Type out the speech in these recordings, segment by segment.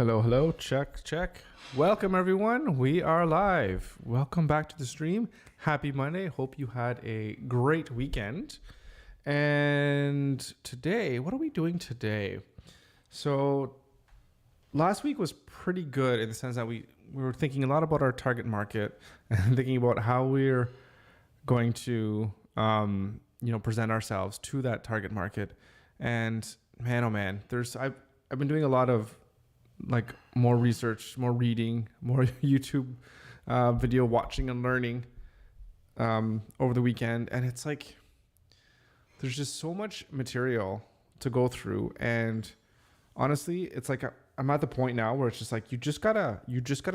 Hello, hello, check, check. Welcome, everyone. We are live. Welcome back to the stream. Happy Monday. Hope you had a great weekend. And today, what are we doing today? So, last week was pretty good in the sense that we were thinking a lot about our target market and thinking about how we're going to, present ourselves to that target market. And man, oh man, I've been doing a lot of like more research, more reading, more YouTube video watching and learning over the weekend. And it's like, there's just so much material to go through. And honestly, it's like, I'm at the point now where it's just like, you just gotta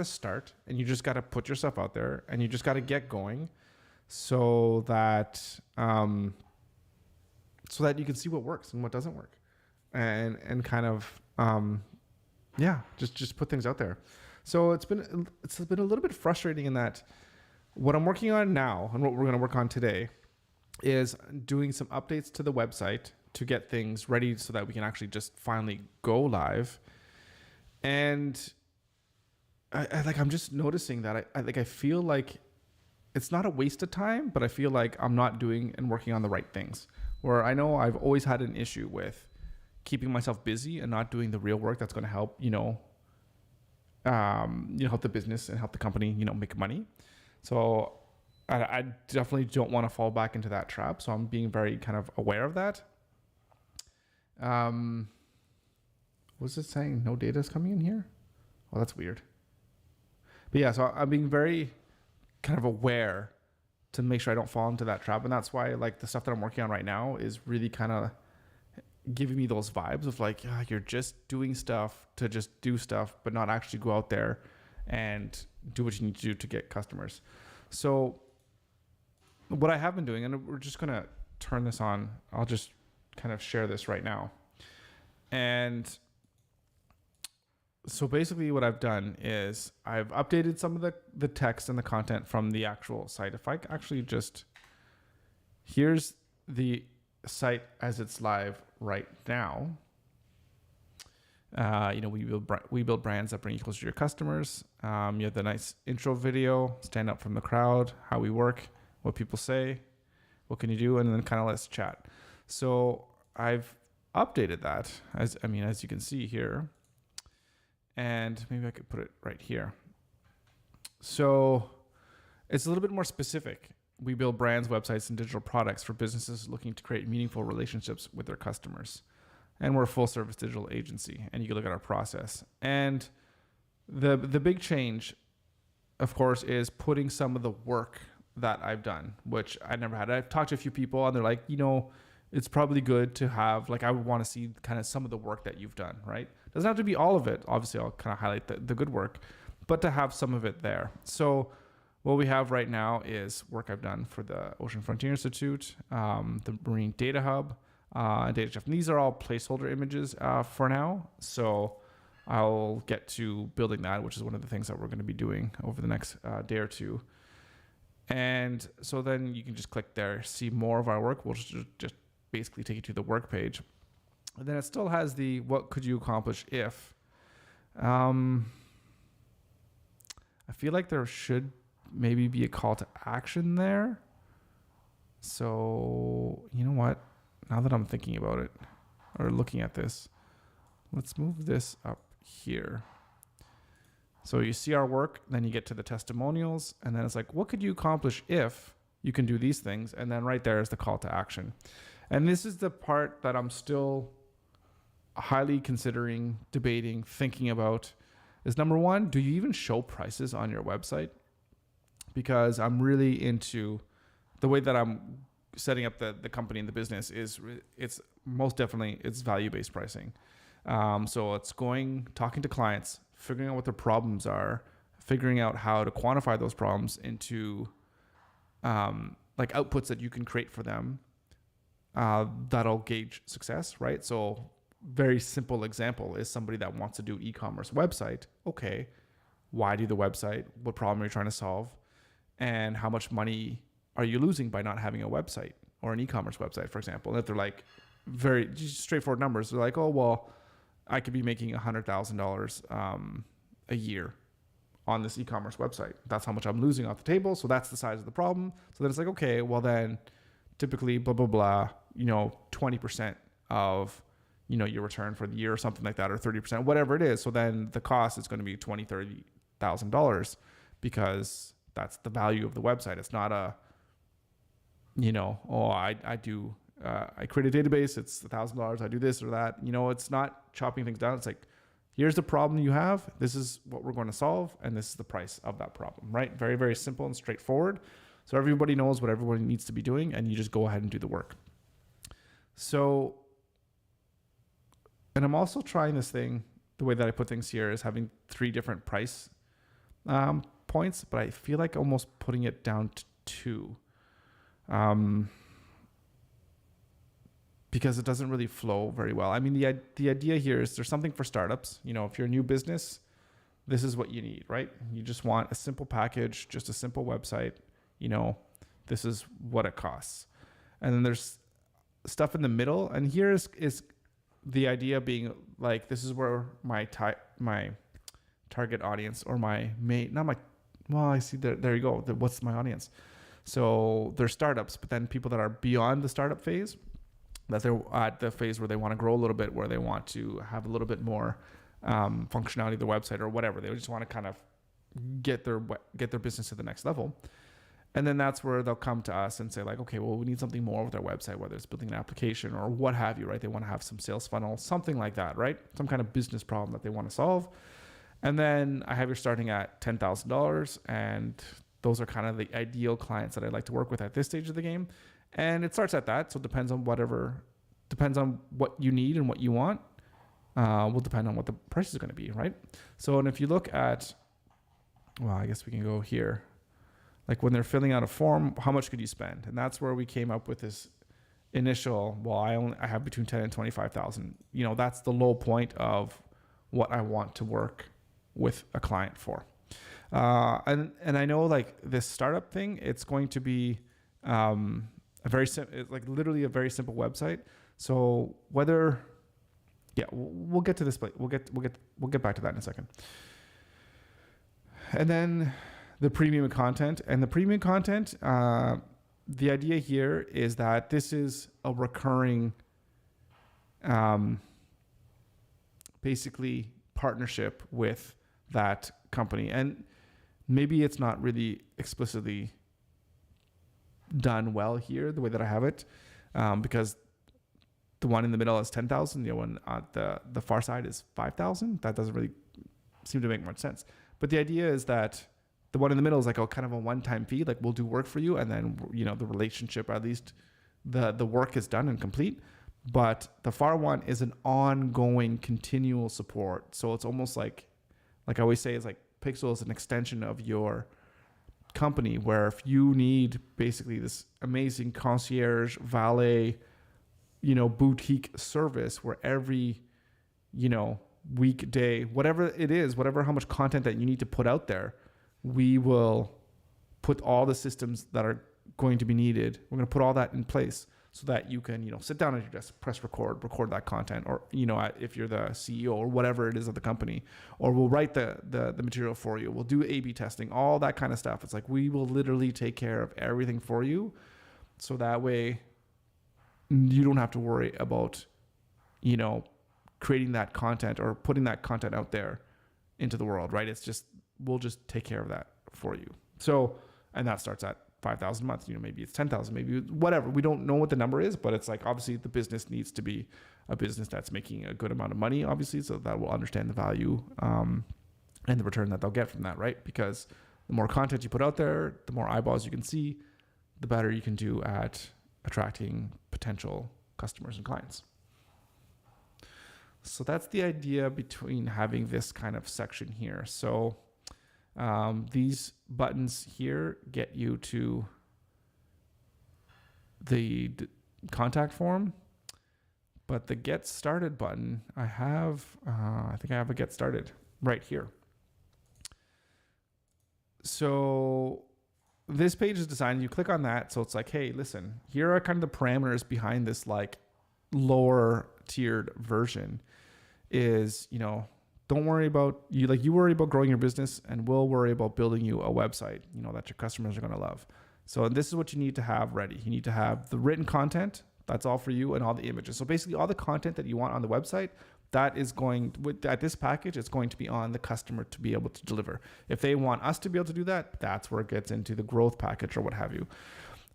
start and you just gotta put yourself out there and you just gotta get going so that you can see what works and what doesn't work and kind of, just put things out there. So it's been a little bit frustrating in that what I'm working on now and what we're going to work on today is doing some updates to the website to get things ready so that we can actually just finally go live. And I'm just noticing that I feel like it's not a waste of time, but I feel like I'm not doing and working on the right things. Where I know I've always had an issue with keeping myself busy and not doing the real work that's going to help, help the business and help the company, make money. So I definitely don't want to fall back into that trap. So I'm being very kind of aware of that. What's it saying? No data is coming in here? Oh, that's weird. But yeah, so I'm being very kind of aware to make sure I don't fall into that trap. And that's why like the stuff that I'm working on right now is really kind of giving me those vibes of like, you're just doing stuff to just do stuff, but not actually go out there and do what you need to do to get customers. So what I have been doing, and we're just going to turn this on, I'll just kind of share this right now. And so basically what I've done is I've updated some of the text and the content from the actual site. If I actually just, here's the site as it's live right now. We build brands that bring you closer to your customers. You have the nice intro video, stand up from the crowd, how we work, what people say, what can you do, and then kind of let's chat. So I've updated that as you can see here, and maybe I could put it right here. So it's a little bit more specific. We build brands, websites, and digital products for businesses looking to create meaningful relationships with their customers. And we're a full-service digital agency, and you can look at our process. And the big change, of course, is putting some of the work that I've done, which I never had. I've talked to a few people, and they're like, it's probably good to have, like, I would want to see kind of some of the work that you've done, right? Doesn't have to be all of it. Obviously, I'll kind of highlight the good work, but to have some of it there. So what we have right now is work I've done for the Ocean Frontier Institute, the Marine Data Hub, Data Chef. And these are all placeholder images for now. So I'll get to building that, which is one of the things that we're going to be doing over the next day or two. And so then you can just click there, see more of our work. We'll just basically take you to the work page. And then it still has the what could you accomplish if. I feel like there should maybe be a call to action there. So you know what, now that I'm thinking about it or looking at this, let's move this up here. So you see our work, then you get to the testimonials, and then it's like, what could you accomplish if you can do these things? And then right there is the call to action. And this is the part that I'm still highly considering, debating, thinking about is number one, do you even show prices on your website? Because I'm really into the way that I'm setting up the company and the business is it's most definitely it's value-based pricing. So it's talking to clients, figuring out what their problems are, figuring out how to quantify those problems into like outputs that you can create for them that'll gauge success, right? So very simple example is somebody that wants to do e-commerce website. Okay, why do the website? What problem are you trying to solve? And how much money are you losing by not having a website or an e-commerce website, for example? And if they're like very just straightforward numbers, they're like, oh, well, I could be making $100,000 a year on this e-commerce website. That's how much I'm losing off the table. So that's the size of the problem. So then it's like, okay, well then typically blah, blah, blah, 20% of, your return for the year or something like that, or 30%, whatever it is. So then the cost is going to be $20,000-$30,000 because that's the value of the website. It's not a, I create a database. It's $1,000. I do this or that. It's not chopping things down. It's like, here's the problem you have. This is what we're going to solve. And this is the price of that problem, right? Very, very simple and straightforward. So everybody knows what everybody needs to be doing, and you just go ahead and do the work. So, and I'm also trying this thing, the way that I put things here is having 3 different price points, but I feel like almost putting it down to 2. Because it doesn't really flow very well. I mean, the idea here is there's something for startups. If you're a new business, this is what you need, right? You just want a simple package, just a simple website. This is what it costs. And then there's stuff in the middle. And here is the idea being like, this is where my target audience, or I see there you go. What's my audience? So there's startups, but then people that are beyond the startup phase, that they're at the phase where they want to grow a little bit, where they want to have a little bit more functionality of the website or whatever. They just want to kind of get their business to the next level. And then that's where they'll come to us and say like, okay, well, we need something more with our website, whether it's building an application or what have you, right? They want to have some sales funnel, something like that, right? Some kind of business problem that they want to solve. And then I have you starting at $10,000, and those are kind of the ideal clients that I'd like to work with at this stage of the game. And it starts at that. So it depends on what you need and what you want. Will depend on what the price is going to be, right? So, and if you look at, well, I guess we can go here. Like when they're filling out a form, how much could you spend? And that's where we came up with this initial, well, I have between 10 and 25,000. That's the low point of what I want to work with a client for. And I know like this startup thing, it's going to be literally a very simple website. So we'll get to this place. We'll get back to that in a second. And then the premium content. And the premium content, the idea here is that this is a recurring, basically partnership with that company. And maybe it's not really explicitly done well here, the way that I have it, because the one in the middle is 10,000. The one at the far side is 5,000. That doesn't really seem to make much sense. But the idea is that the one in the middle is like kind of a one-time fee. Like we'll do work for you, and then the relationship, at least the work is done and complete. But the far one is an ongoing, continual support. So it's almost like I always say, it's like Piixel is an extension of your company, where if you need basically this amazing concierge, valet, boutique service where every, weekday, whatever it is, how much content that you need to put out there, we will put all the systems that are going to be needed. We're going to put all that in place so that you can, sit down at your desk, press record that content, or, if you're the CEO or whatever it is of the company, or we'll write the material for you. We'll do A/B testing, all that kind of stuff. It's like, we will literally take care of everything for you. So that way you don't have to worry about, creating that content or putting that content out there into the world, right? It's just, we'll just take care of that for you. So, and that starts at 5,000 a month, maybe it's 10,000, maybe whatever. We don't know what the number is, but it's like, obviously the business needs to be a business that's making a good amount of money, obviously, so that will understand the value, and the return that they'll get from that, right? Because the more content you put out there, the more eyeballs you can see, the better you can do at attracting potential customers and clients. So that's the idea between having this kind of section here. So these buttons here get you to the contact form, but the get started button, I think I have a get started right here. So this page is designed, you click on that. So it's like, hey, listen, here are kind of the parameters behind this like lower tiered version. is, don't worry about you. Like, you worry about growing your business, and we'll worry about building you a website, that your customers are going to love. So this is what you need to have ready. You need to have the written content. That's all for you, and all the images. So basically all the content that you want on the website, that is at this package, it's going to be on the customer to be able to deliver. If they want us to be able to do that, that's where it gets into the growth package or what have you.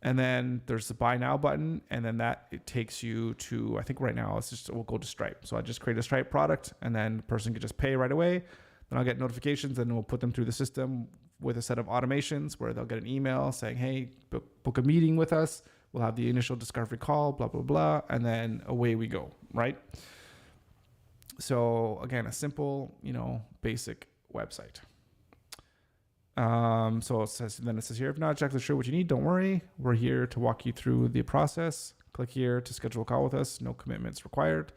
And then there's the buy now button. And then it takes you to, I think right now, we'll go to Stripe. So I just create a Stripe product, and then the person can just pay right away. Then I'll get notifications, and we'll put them through the system with a set of automations where they'll get an email saying, hey, book a meeting with us. We'll have the initial discovery call, blah, blah, blah. And then away we go, right? So again, a simple, basic website. So it says here, if not exactly sure what you need, don't worry. We're here to walk you through the process. Click here to schedule a call with us. No commitments required.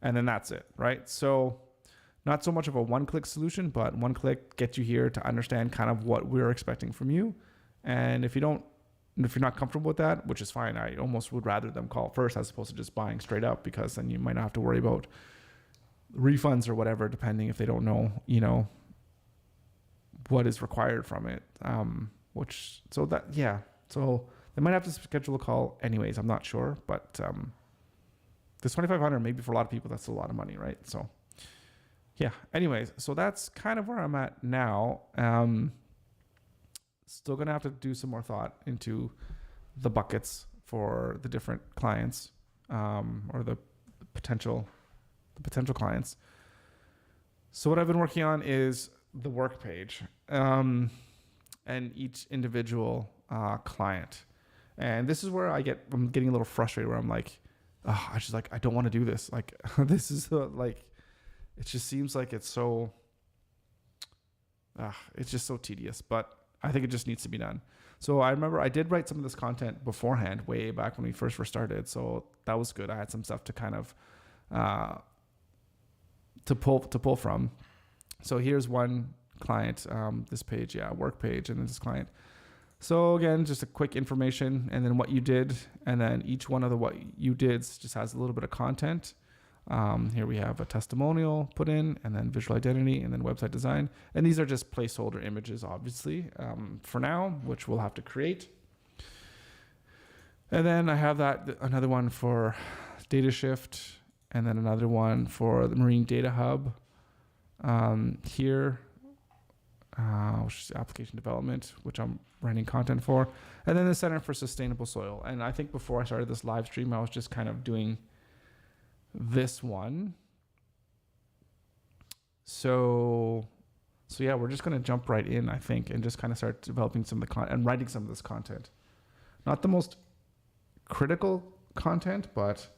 And then that's it, right? So not so much of a one-click solution, but one click gets you here to understand kind of what we're expecting from you. And if you're not comfortable with that, which is fine, I almost would rather them call first as opposed to just buying straight up, because then you might not have to worry about refunds or whatever, depending if they don't know, what is required from it. So they might have to schedule a call anyways. I'm not sure, but this $2,500, maybe for a lot of people, that's a lot of money, right? So yeah, anyways, so that's kind of where I'm at now. Still going to have to do some more thought into the buckets for the different clients, or the potential clients. So what I've been working on is the work page, and each individual client. And this is where I'm getting a little frustrated, where I'm like, I don't want to do this. Like, this is it just seems like it's so, it's just so tedious, but I think it just needs to be done. So I remember I did write some of this content beforehand, way back when we first started. So that was good. I had some stuff to kind of, to pull from. So here's one client, this page, work page, and then this client. So again, just a quick information, and then what you did, and then each one of the what you did just has a little bit of content. Here we have a testimonial put in, and then visual identity, and then website design. And these are just placeholder images, obviously, for now, which we'll have to create. And then I have another one for data shift, and then another one for the Marine Data Hub. Here, which is application development, which I'm writing content for. And then the Center for Sustainable Soil. And I think before I started this live stream, I was just kind of doing this one. So yeah, we're just going to jump right in, I think, and just kind of start developing some of the content and writing some of this content. Not the most critical content, but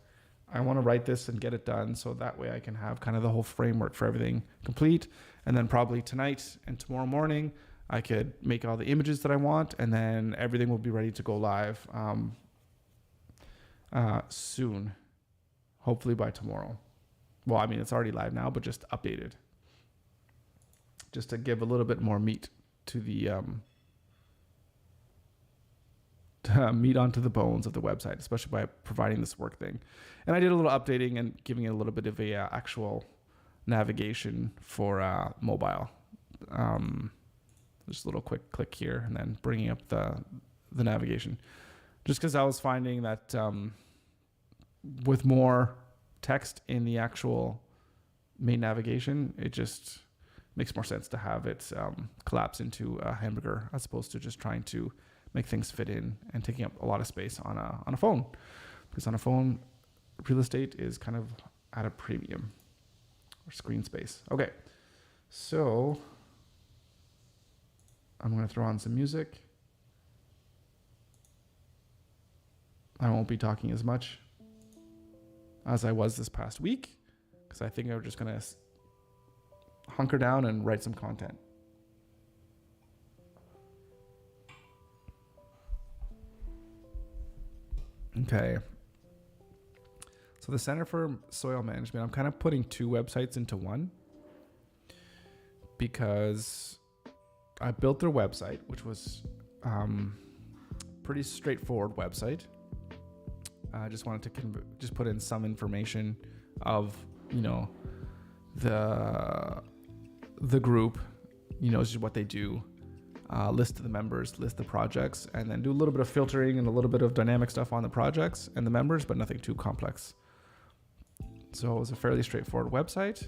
I want to write this and get it done, so that way I can have kind of the whole framework for everything complete. And then probably tonight and tomorrow morning, I could make all the images that I want, and then everything will be ready to go live soon, hopefully by tomorrow. Well, I mean, it's already live now, but just updated, just to give a little bit more meat to the meat onto the bones of the website, especially by providing this work thing. And I did a little updating and giving it a little bit of a actual navigation for mobile. Just a little quick click here, and then bringing up the navigation. Just because I was finding that with more text in the actual main navigation, it just makes more sense to have it collapse into a hamburger as opposed to just trying to make things fit in and taking up a lot of space on a phone. Because on a phone, real estate is kind of at a premium, or screen space. Okay, so I'm going to throw on some music. I won't be talking as much as I was this past week, because I think I'm just going to hunker down and write some content. Okay. So the Center for Soil Management, I'm kind of putting two websites into one, because I built their website, which was pretty straightforward website. I just wanted to just put in some information of, the group, just what they do, list of the members, list the projects, and then do a little bit of filtering and a little bit of dynamic stuff on the projects and the members, but nothing too complex. So it was a fairly straightforward website,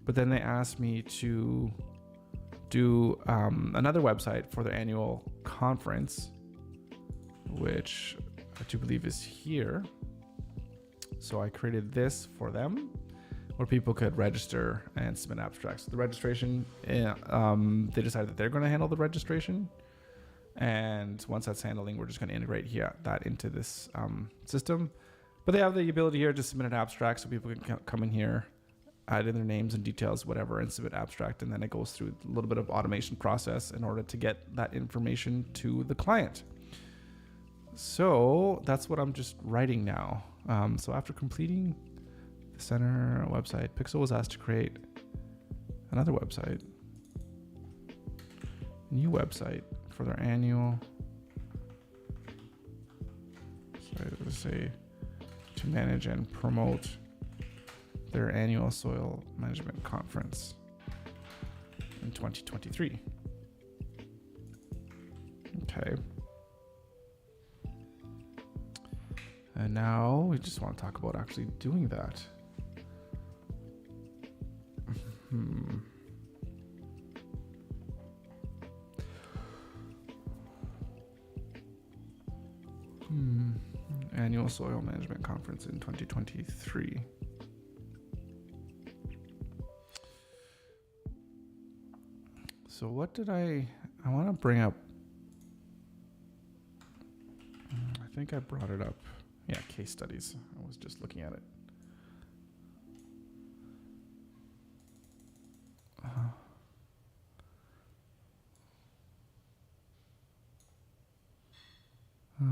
but then they asked me to do another website for their annual conference, which I do believe is here. So I created this for them, where people could register and submit abstracts. The registration, they decided that they're going to handle the registration. And once that's handling, we're just going to integrate that into this system. But they have the ability here to submit an abstract, so people can come in here, add in their names and details, whatever, and submit abstract. And then it goes through a little bit of automation process in order to get that information to the client. So that's what I'm just writing now. So after completing the center website, Piixel was asked to create another website, new website for their annual, to manage and promote their annual soil management conference in 2023. Okay. And now we just want to talk about actually doing that. Annual Soil Management Conference in 2023. So what did I want to bring up? I think I brought it up. Yeah, case studies. I was just looking at it.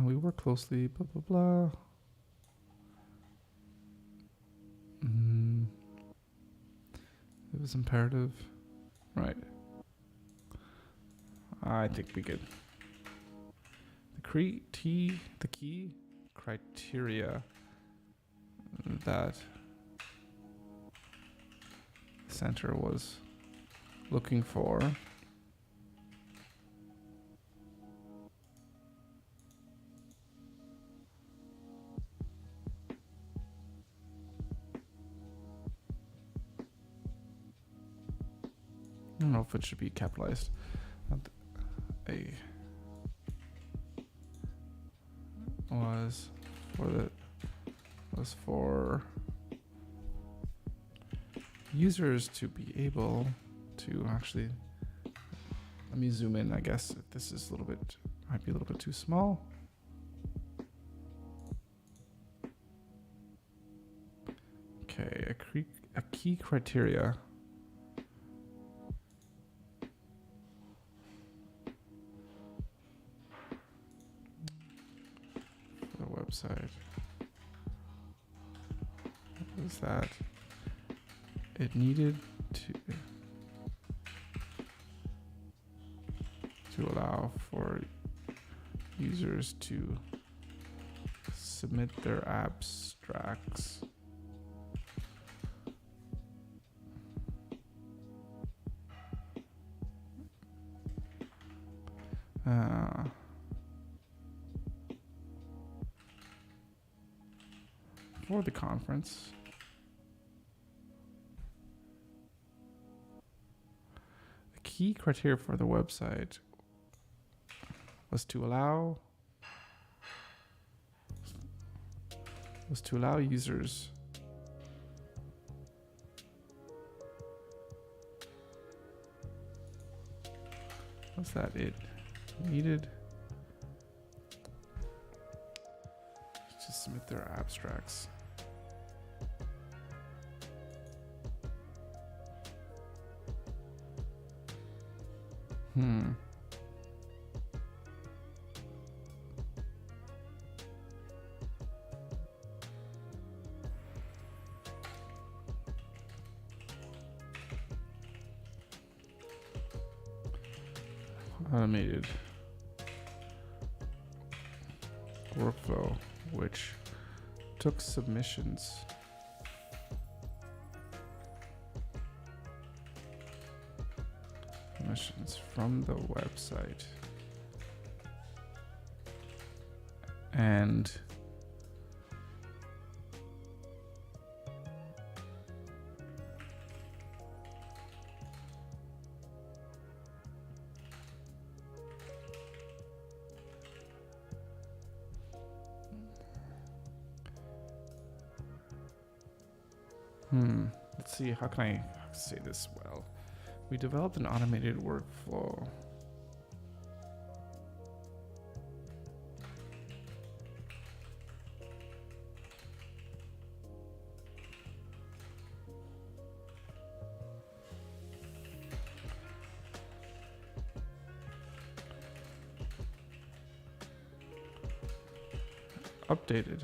We work closely, blah, blah, blah. It was imperative. Right. I think we could. The key criteria that the center was looking for I don't know if it should be capitalized. Was for users to be able to actually, let me zoom in, I guess. This is might be a little bit too small. Okay, a key criteria for the website was that it needed to allow for users to submit their abstracts for the conference. The key criteria for the website was to allow users was that it needed to submit their abstracts automated workflow which took submissions submissions from the website. And let's see, how can I say this well? We developed an automated workflow. Updated.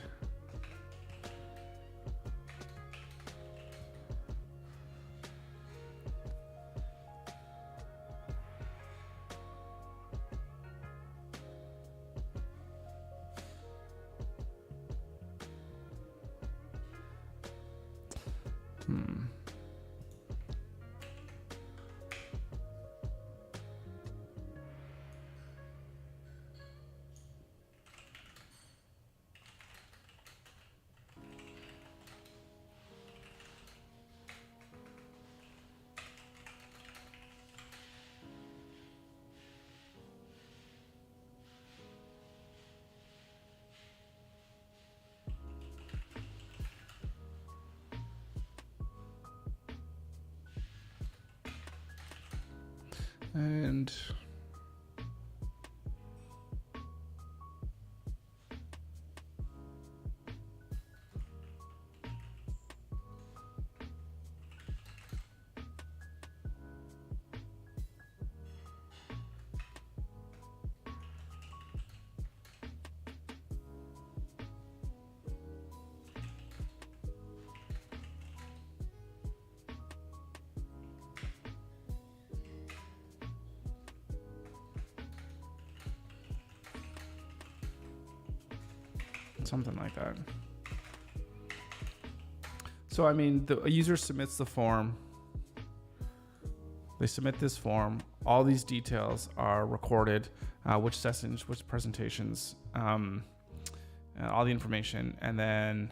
And something like that. So, I mean, a user submits the form. They submit this form. All these details are recorded, which sessions, which presentations, and all the information. And then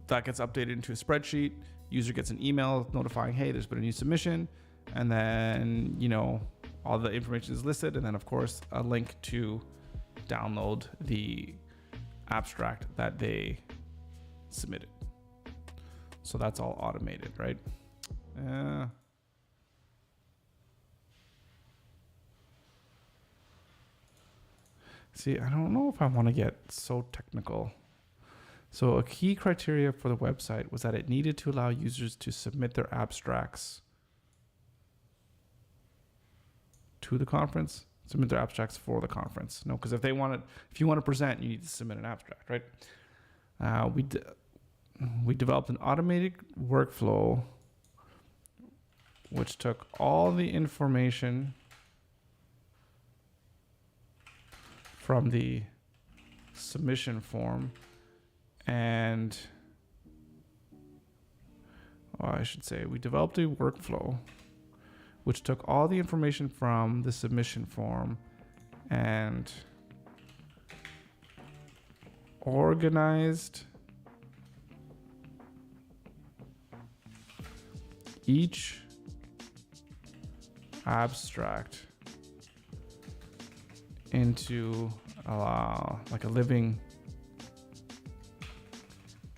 that gets updated into a spreadsheet. User gets an email notifying, hey, there's been a new submission. And then, you know, all the information is listed. And then, of course, a link to download the abstract that they submitted. So that's all automated, right? See, I don't know if I want to get so technical. So a key criteria for the website was that it needed to allow users to submit their abstracts to the conference. Submit their abstracts for the conference. No, because if you want to present, you need to submit an abstract, right? We developed an automated workflow which took all the information from the submission form and, I should say, we developed a workflow which took all the information from the submission form and organized each abstract into like a living,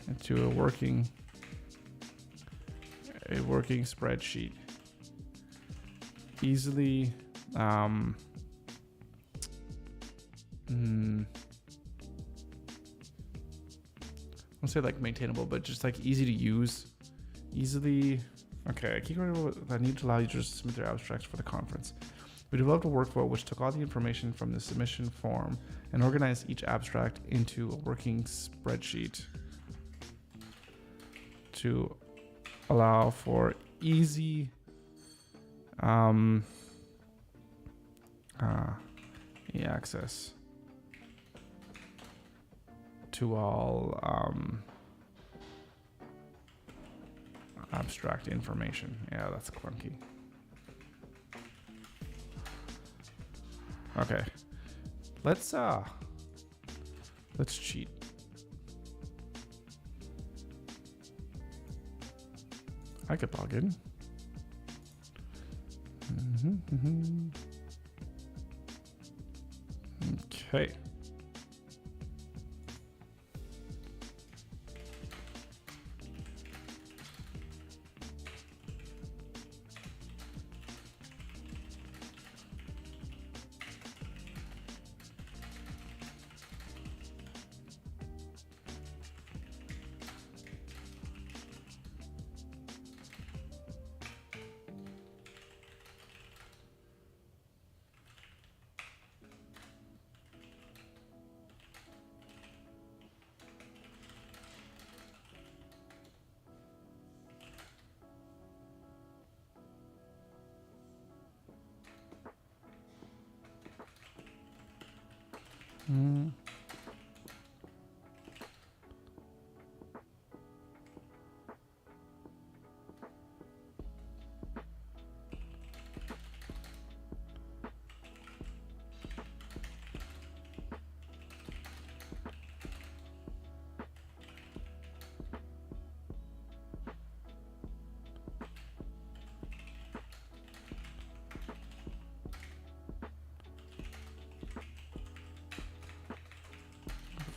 into a working spreadsheet. Easily I'll say like maintainable, but just like easy to use, easily. Okay, key criteria that need to allow users to submit their abstracts for the conference. We developed a workflow which took all the information from the submission form and organized each abstract into a working spreadsheet to allow for easy access to all abstract information. Yeah, that's clunky. Okay. Let's cheat. I could log in. Okay.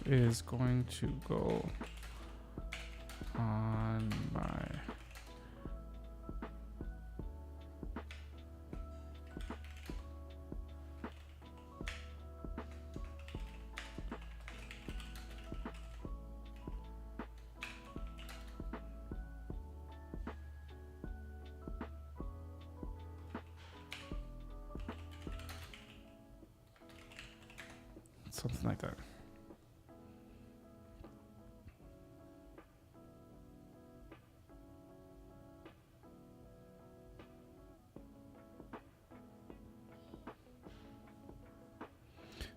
Is going to go on my something like that.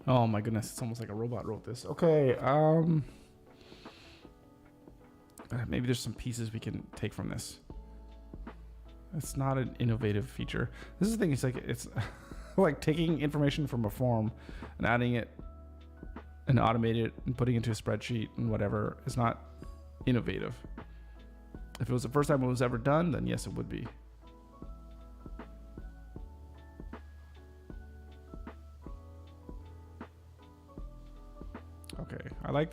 Oh my goodness, it's almost like a robot wrote this. Okay, maybe there's some pieces we can take from this. It's not an innovative feature. This is the thing, it's like taking information from a form and adding it and automate it and putting it into a spreadsheet and whatever is not innovative. If it was the first time it was ever done, then yes, it would be. Okay, I like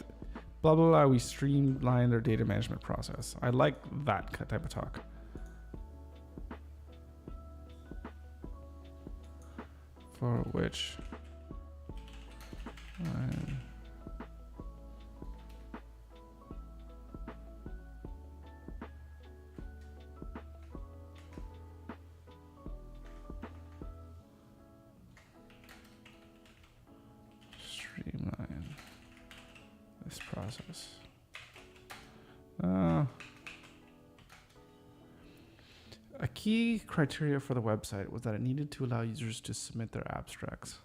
blah, blah, blah. We streamline their data management process. I like that type of talk. For which streamline this process. A key criteria for the website was that it needed to allow users to submit their abstracts.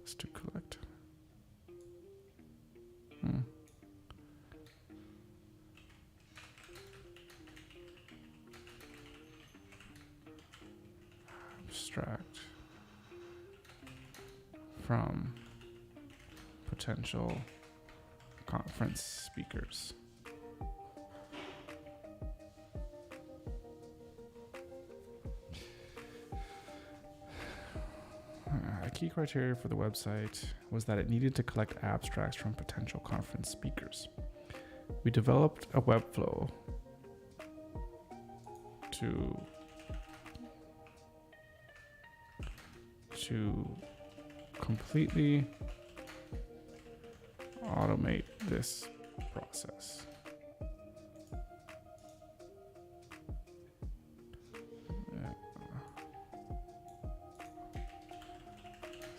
It's to collect. Abstract from potential conference speakers. A key criteria for the website was that it needed to collect abstracts from potential conference speakers. We developed a web flow to completely automate this process.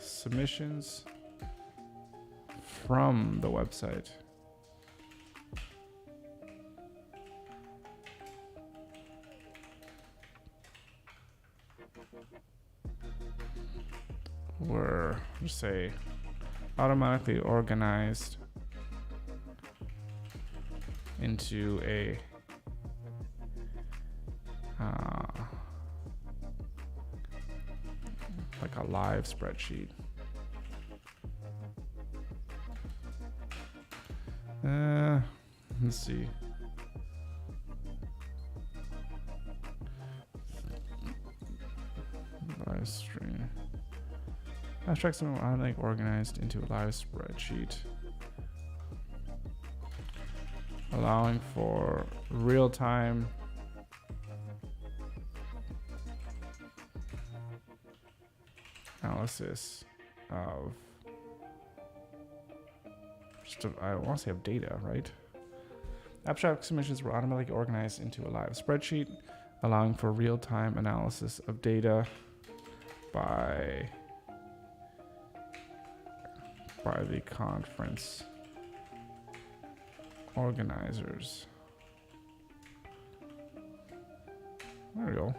Submissions from the website were, just say, automatically organized into a like a live spreadsheet. Let's see. Live stream. Abstracts are automatically organized into a live spreadsheet, allowing for real-time analysis of I want to say of data, right? Abstract submissions were automatically organized into a live spreadsheet, allowing for real-time analysis of data by the conference organizers. There we go.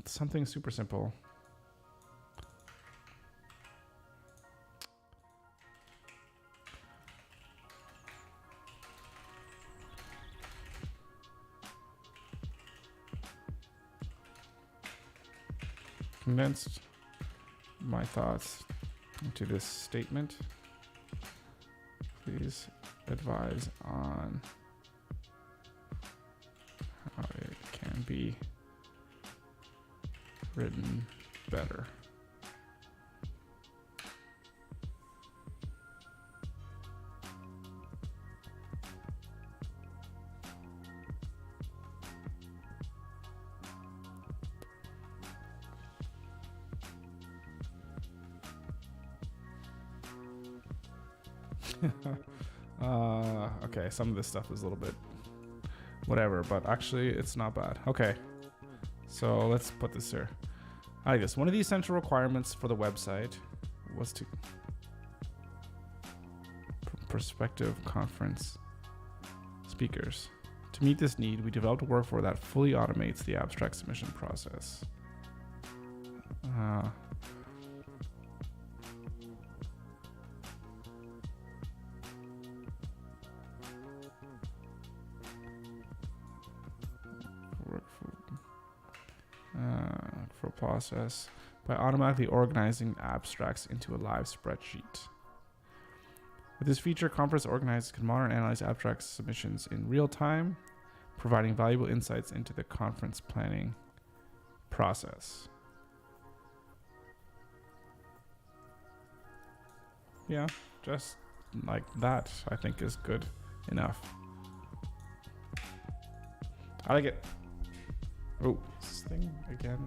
Something super simple. Condensed my thoughts into this statement. Please advise on how it can be written better. Okay, some of this stuff is a little bit whatever, but actually it's not bad. Okay, so let's put this here. I like this. One of the essential requirements for the website was to prospective conference speakers. To meet this need, we developed a workflow that fully automates the abstract submission process. For process by automatically organizing abstracts into a live spreadsheet. With this feature, conference organizers can monitor and analyze abstract submissions in real time, providing valuable insights into the conference planning process. Yeah, just like that, I think is good enough. I like it. Oh, this thing again.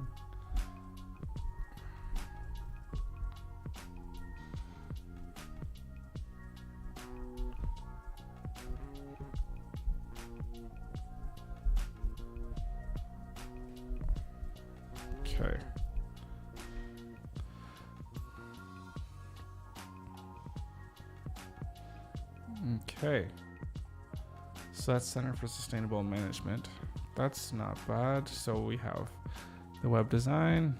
Okay. Okay. So that's Center for Sustainable Management. That's not bad. So we have the web design.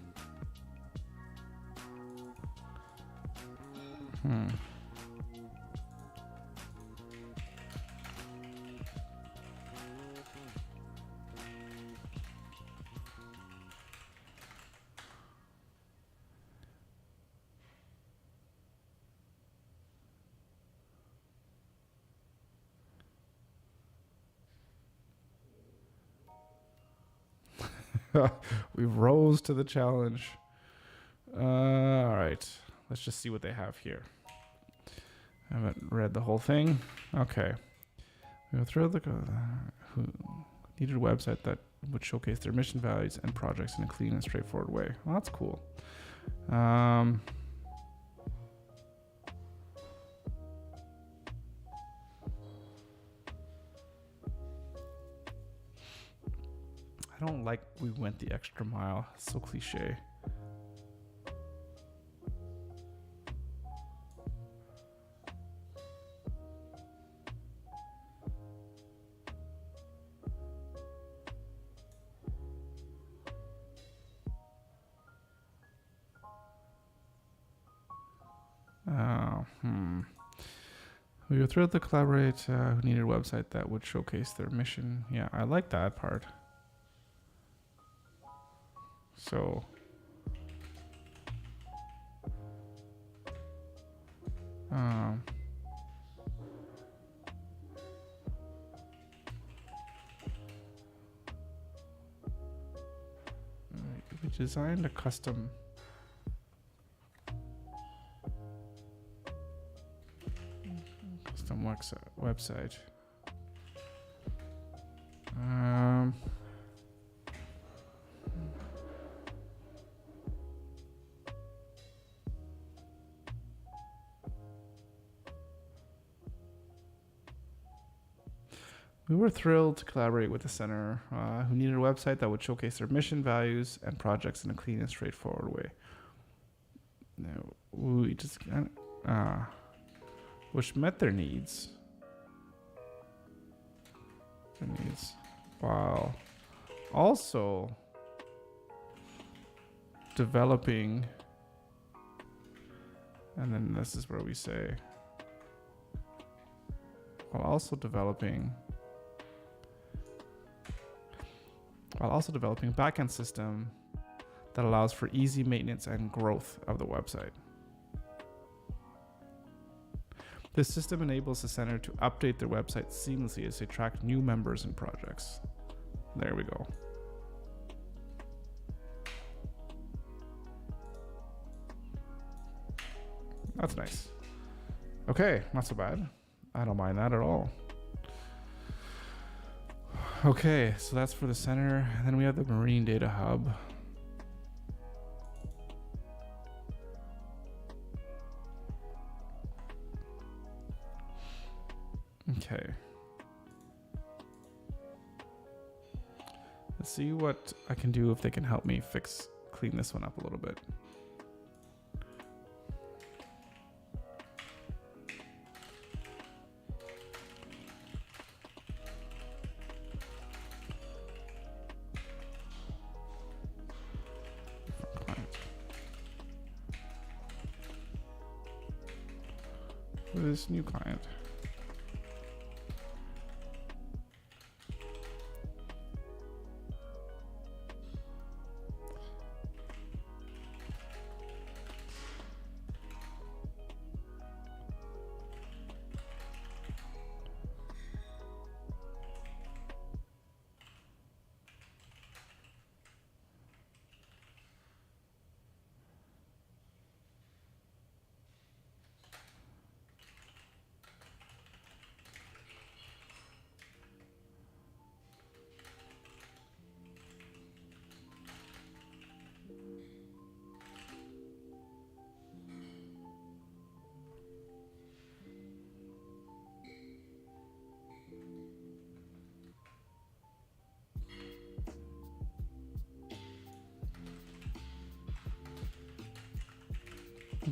We rose to the challenge. All right, let's just see what they have here. I haven't read the whole thing. Okay. We go through who needed a website that would showcase their mission, values, and projects in a clean and straightforward way. Well, that's cool. I don't like we went the extra mile. It's so cliche. We were thrilled to collaborate. Who needed a website that would showcase their mission? Yeah, I like that part. So, we designed a custom website. We were thrilled to collaborate with the center, who needed a website that would showcase their mission, values, and projects in a clean and straightforward way. No, we just which met their needs. While also developing, and then this is where we say, while also developing a backend system that allows for easy maintenance and growth of the website. This system enables the center to update their website seamlessly as they track new members and projects. There we go. That's nice. Okay, not so bad. I don't mind that at all. Okay, so that's for the center. And then we have the Marine Data Hub. Okay. Let's see what I can do if they can help me clean this one up a little bit. For this new client.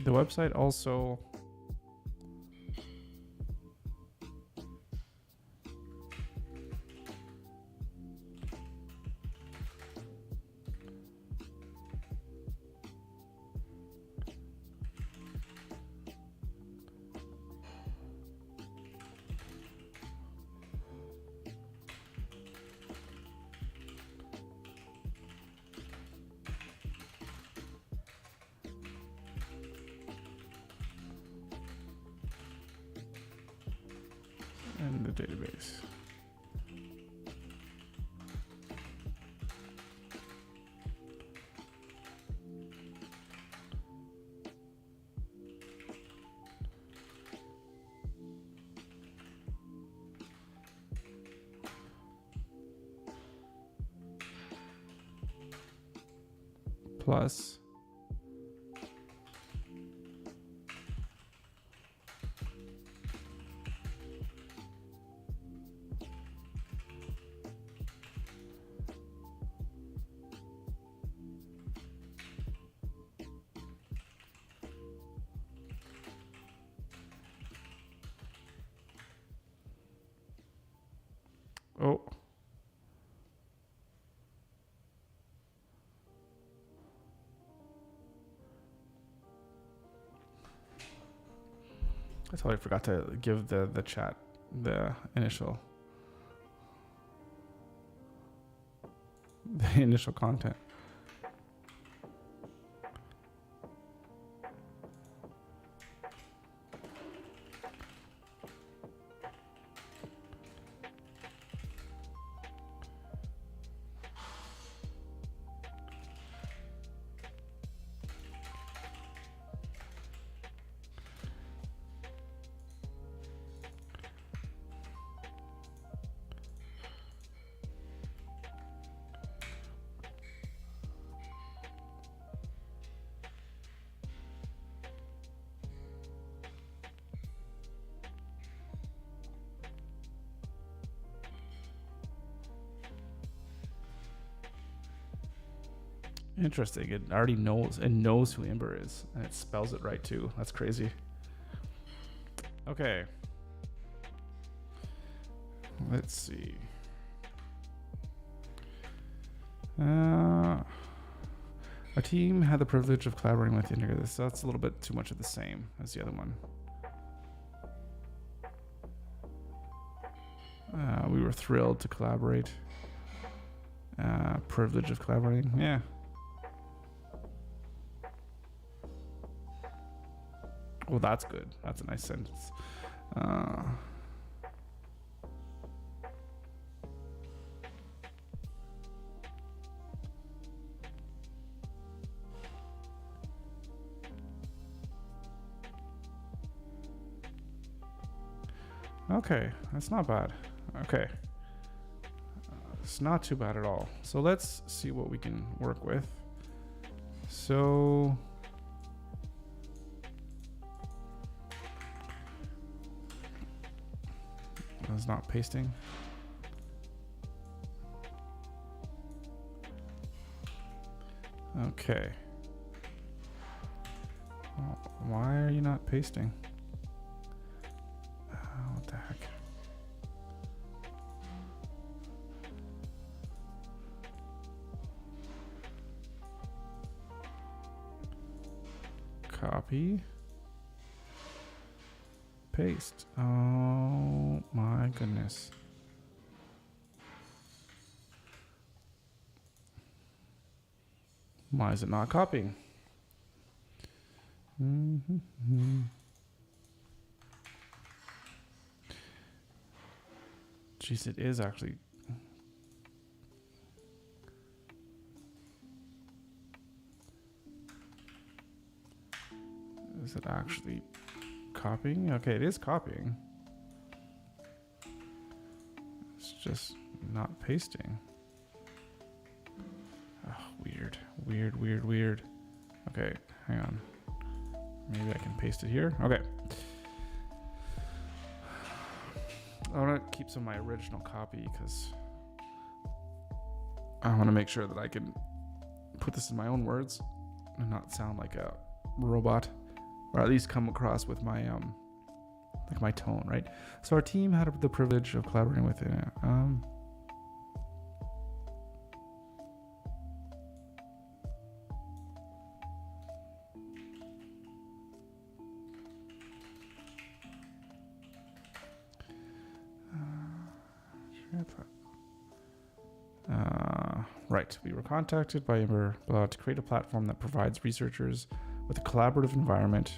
The website also in the database. Plus oh, I totally forgot to give the chat the initial content. Interesting. It already knows. It knows who Ember is, and it spells it right too. That's crazy. Okay. Let's see. Our team had the privilege of collaborating with Integrated. So that's a little bit too much of the same as the other one. We were thrilled to collaborate. Privilege of collaborating. Yeah. Well, that's good. That's a nice sentence. Okay, that's not bad. Okay. It's not too bad at all. So let's see what we can work with. So it's not pasting. Okay. Well, why are you not pasting? What the heck? Copy. Paste. Oh my goodness. Why is it not copying? Jeez, it is actually. Is it actually copying? Okay, it is copying. It's just not pasting. Oh, weird. Weird. Okay, hang on. Maybe I can paste it here. Okay. I want to keep some of my original copy because I want to make sure that I can put this in my own words and not sound like a robot, or at least come across with my like my tone, right? So our team had the privilege of collaborating with it. Right, we were contacted by Ember to create a platform that provides researchers with a collaborative environment.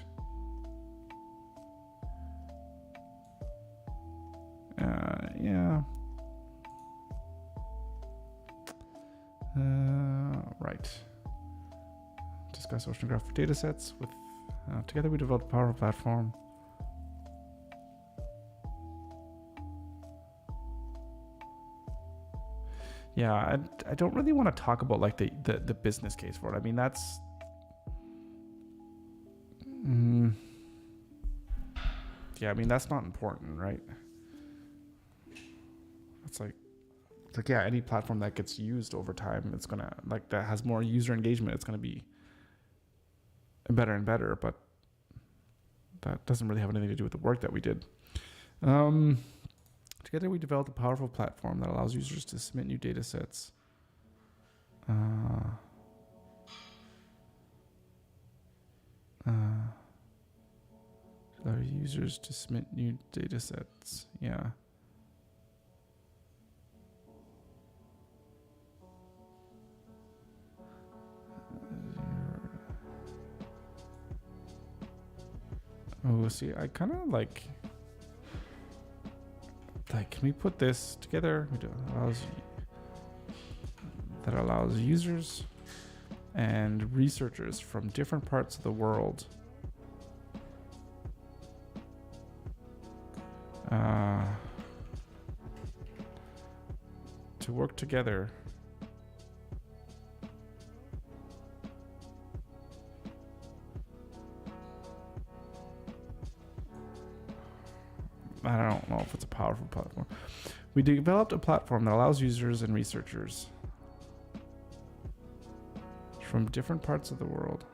Yeah. Right. Discuss oceanographic data sets with. Together, we developed a powerful platform. Yeah, I don't really want to talk about like the business case for it. I mean, that's yeah, I mean that's not important, right? It's like yeah, any platform that gets used over time, it's gonna like that has more user engagement. It's gonna be better and better, but that doesn't really have anything to do with the work that we did. Together, we developed a powerful platform that allows users to submit new data sets. Allow users to submit new data sets. Yeah. Oh, see, I kind of like, can we put this together? That allows users and researchers from different parts of the world to work together I don't know if it's a powerful platform. We developed a platform that allows users and researchers from different parts of the world.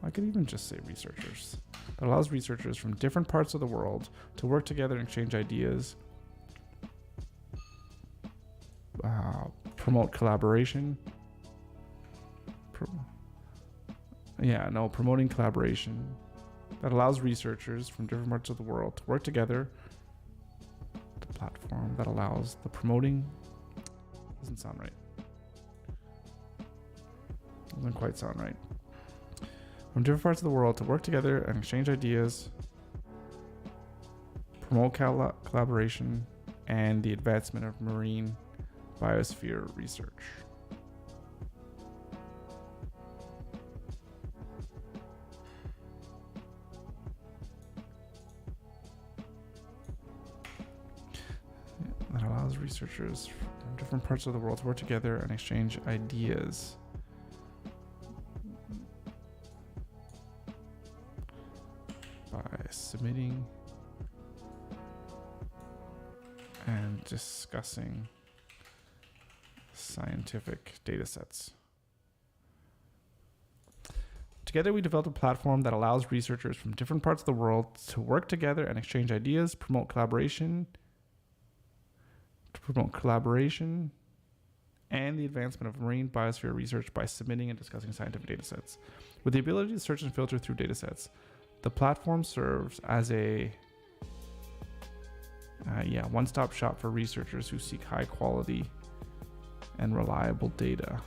I could even just say researchers. That allows researchers from different parts of the world to work together and exchange ideas, promote collaboration. Promoting collaboration. That allows researchers from different parts of the world to work together. The platform that allows the promoting doesn't sound right. Doesn't quite sound right. From different parts of the world to work together and exchange ideas, promote collaboration, and the advancement of marine biosphere research. That allows researchers from different parts of the world to work together and exchange ideas. By submitting and discussing scientific data sets. Together, we developed a platform that allows researchers from different parts of the world to work together and exchange ideas, promote collaboration, and the advancement of marine biosphere research by submitting and discussing scientific data sets. With the ability to search and filter through data sets, the platform serves as a one-stop shop for researchers who seek high quality and reliable data.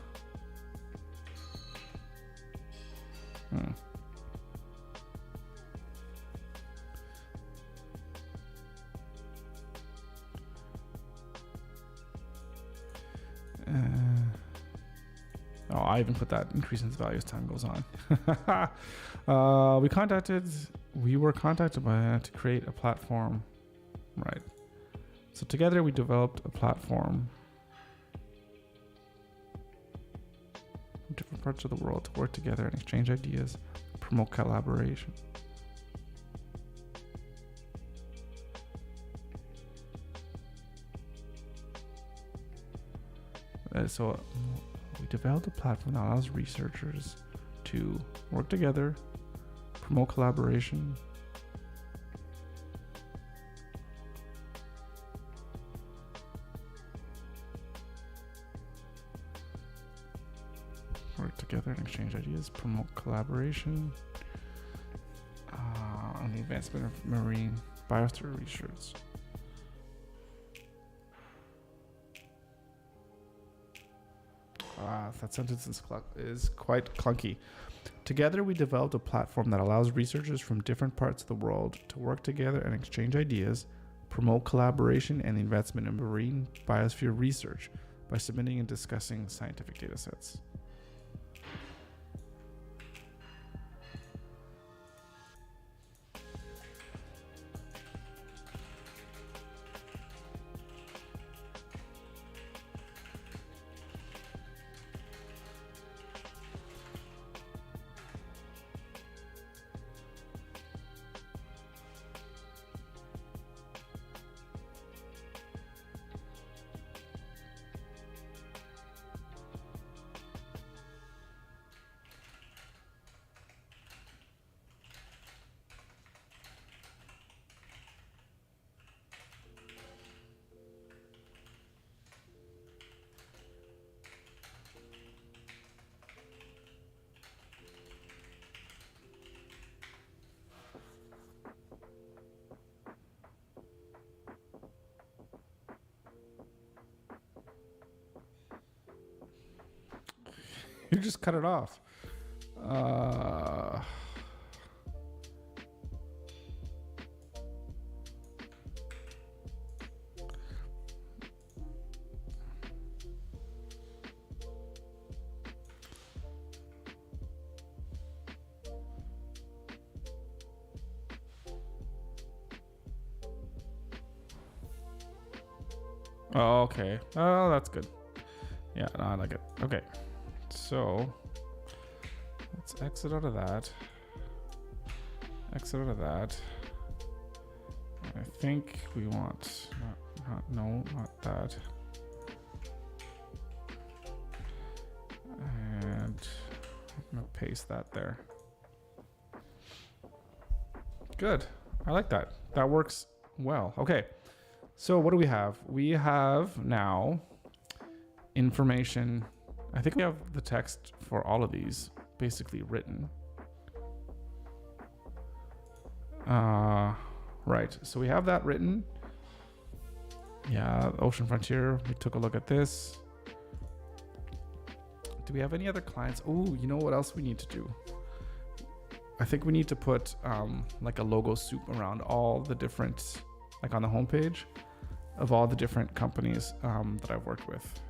I even put that increase in value as time goes on. We were contacted by to create a platform, right? So together we developed a platform from different parts of the world to work together and exchange ideas, promote collaboration. So we developed a platform that allows researchers to work together, promote collaboration, and exchange ideas, promote collaboration, and the advancement of marine biosphere research. That sentence is quite clunky. Together, we developed a platform that allows researchers from different parts of the world to work together and exchange ideas, promote collaboration, and the advancement of marine biosphere research by submitting and discussing scientific data sets. You just cut it off. Oh, okay. Oh, that's good. Yeah, no, I like it. Okay. So let's exit out of that. Exit out of that. I think we want not that. And I'm gonna paste that there. Good. I like that. That works well. Okay. So what do we have? We have now information. I think we have the text for all of these basically written. Right. So we have that written. Yeah, Ocean Frontier. We took a look at this. Do we have any other clients? Oh, you know what else we need to do? I think we need to put like a logo soup around all the different, like on the homepage of all the different companies that I've worked with.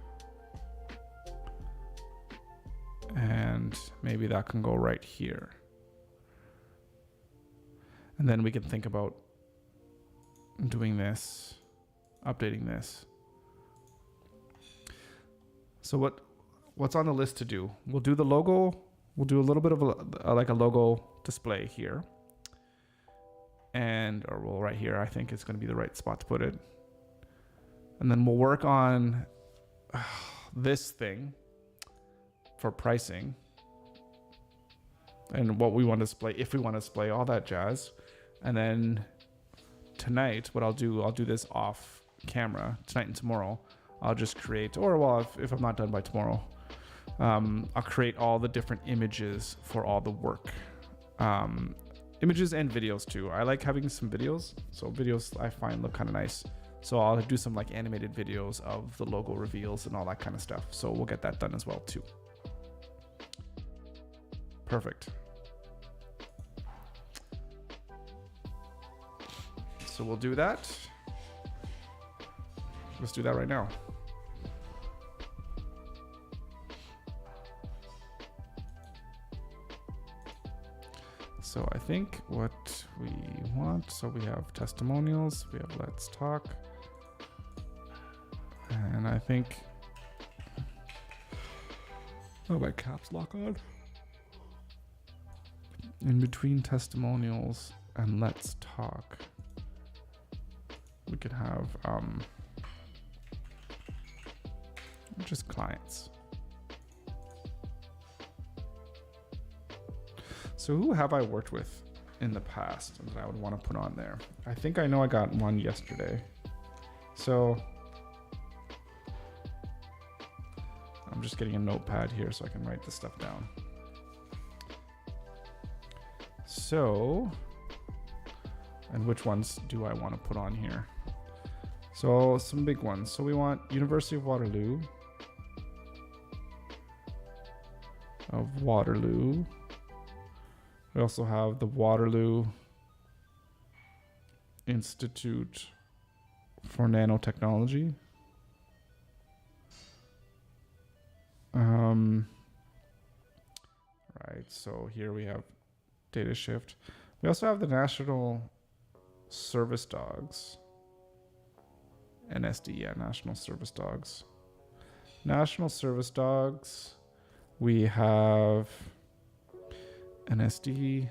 And maybe that can go right here. And then we can think about doing this, updating this. So what's on the list to do? We'll do the logo. We'll do a little bit of like a logo display here. Or well, right here, I think it's going to be the right spot to put it. And then we'll work on this thing for pricing and what we want to display, if we want to display all that jazz. And then tonight, what I'll do this off camera tonight and tomorrow. I'll just create, or well, if I'm not done by tomorrow, I'll create all the different images for all the work. Images and videos too. I like having some videos. So videos I find look kind of nice. So I'll do some like animated videos of the logo reveals and all that kind of stuff. So we'll get that done as well too. Perfect. So we'll do that. Let's do that right now. So I think what we want, so we have testimonials, we have let's talk. And I think, oh, my caps lock on. In between testimonials and let's talk, we could have just clients. So who have I worked with in the past that I would want to put on there? I think I know I got one yesterday. So I'm just getting a notepad here so I can write this stuff down. So, and which ones do I want to put on here? So some big ones. So we want University of Waterloo. We also have the Waterloo Institute for Nanotechnology. Right, so here we have Data Shift. We also have the National Service Dogs. NSD, yeah, National Service Dogs. National Service Dogs. We have NSD.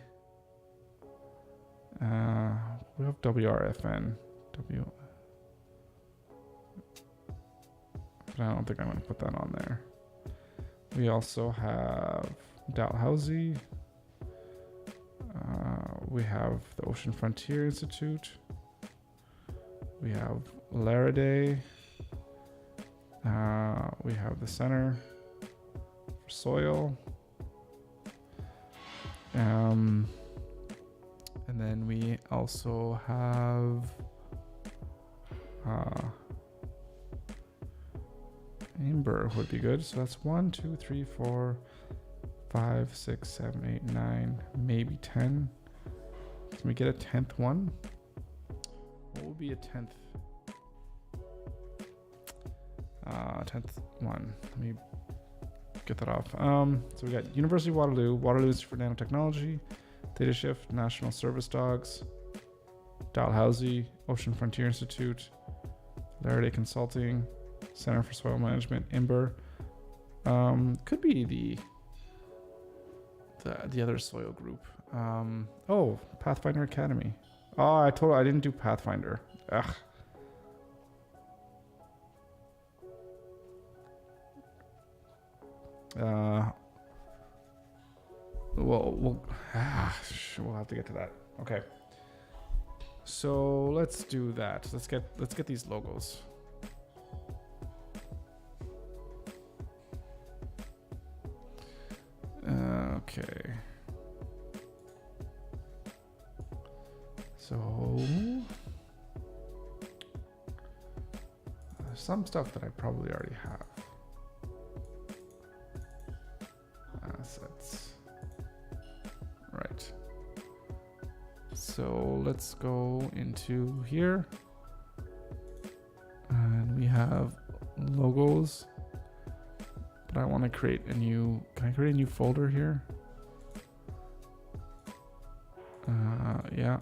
We have WRFN. But I don't think I'm going to put that on there. We also have Dalhousie. We have the Ocean Frontier Institute. We have Laraday. We have the Center for Soil. And then we also have Amber would be good. So that's 1, 2, 3, 4, 5, 6, 7, 8, 9, maybe 10. Can we get a 10th one? What would be a 10th? 10th one. Let me get that off. So we got University of Waterloo, Waterloo Institute for Nanotechnology, Data Shift, National Service Dogs, Dalhousie, Ocean Frontier Institute, Larraday Consulting, Center for Soil Management, Imber. Could be the other soil group. Oh, Pathfinder Academy. Oh, I didn't do Pathfinder. Ugh. We'll have to get to that. Okay. So let's do that. Let's get these logos. Okay. So there's some stuff that I probably already have. Assets. Right. So let's go into here. And we have logos. But I want to create a new, can I create a new folder here? Yeah.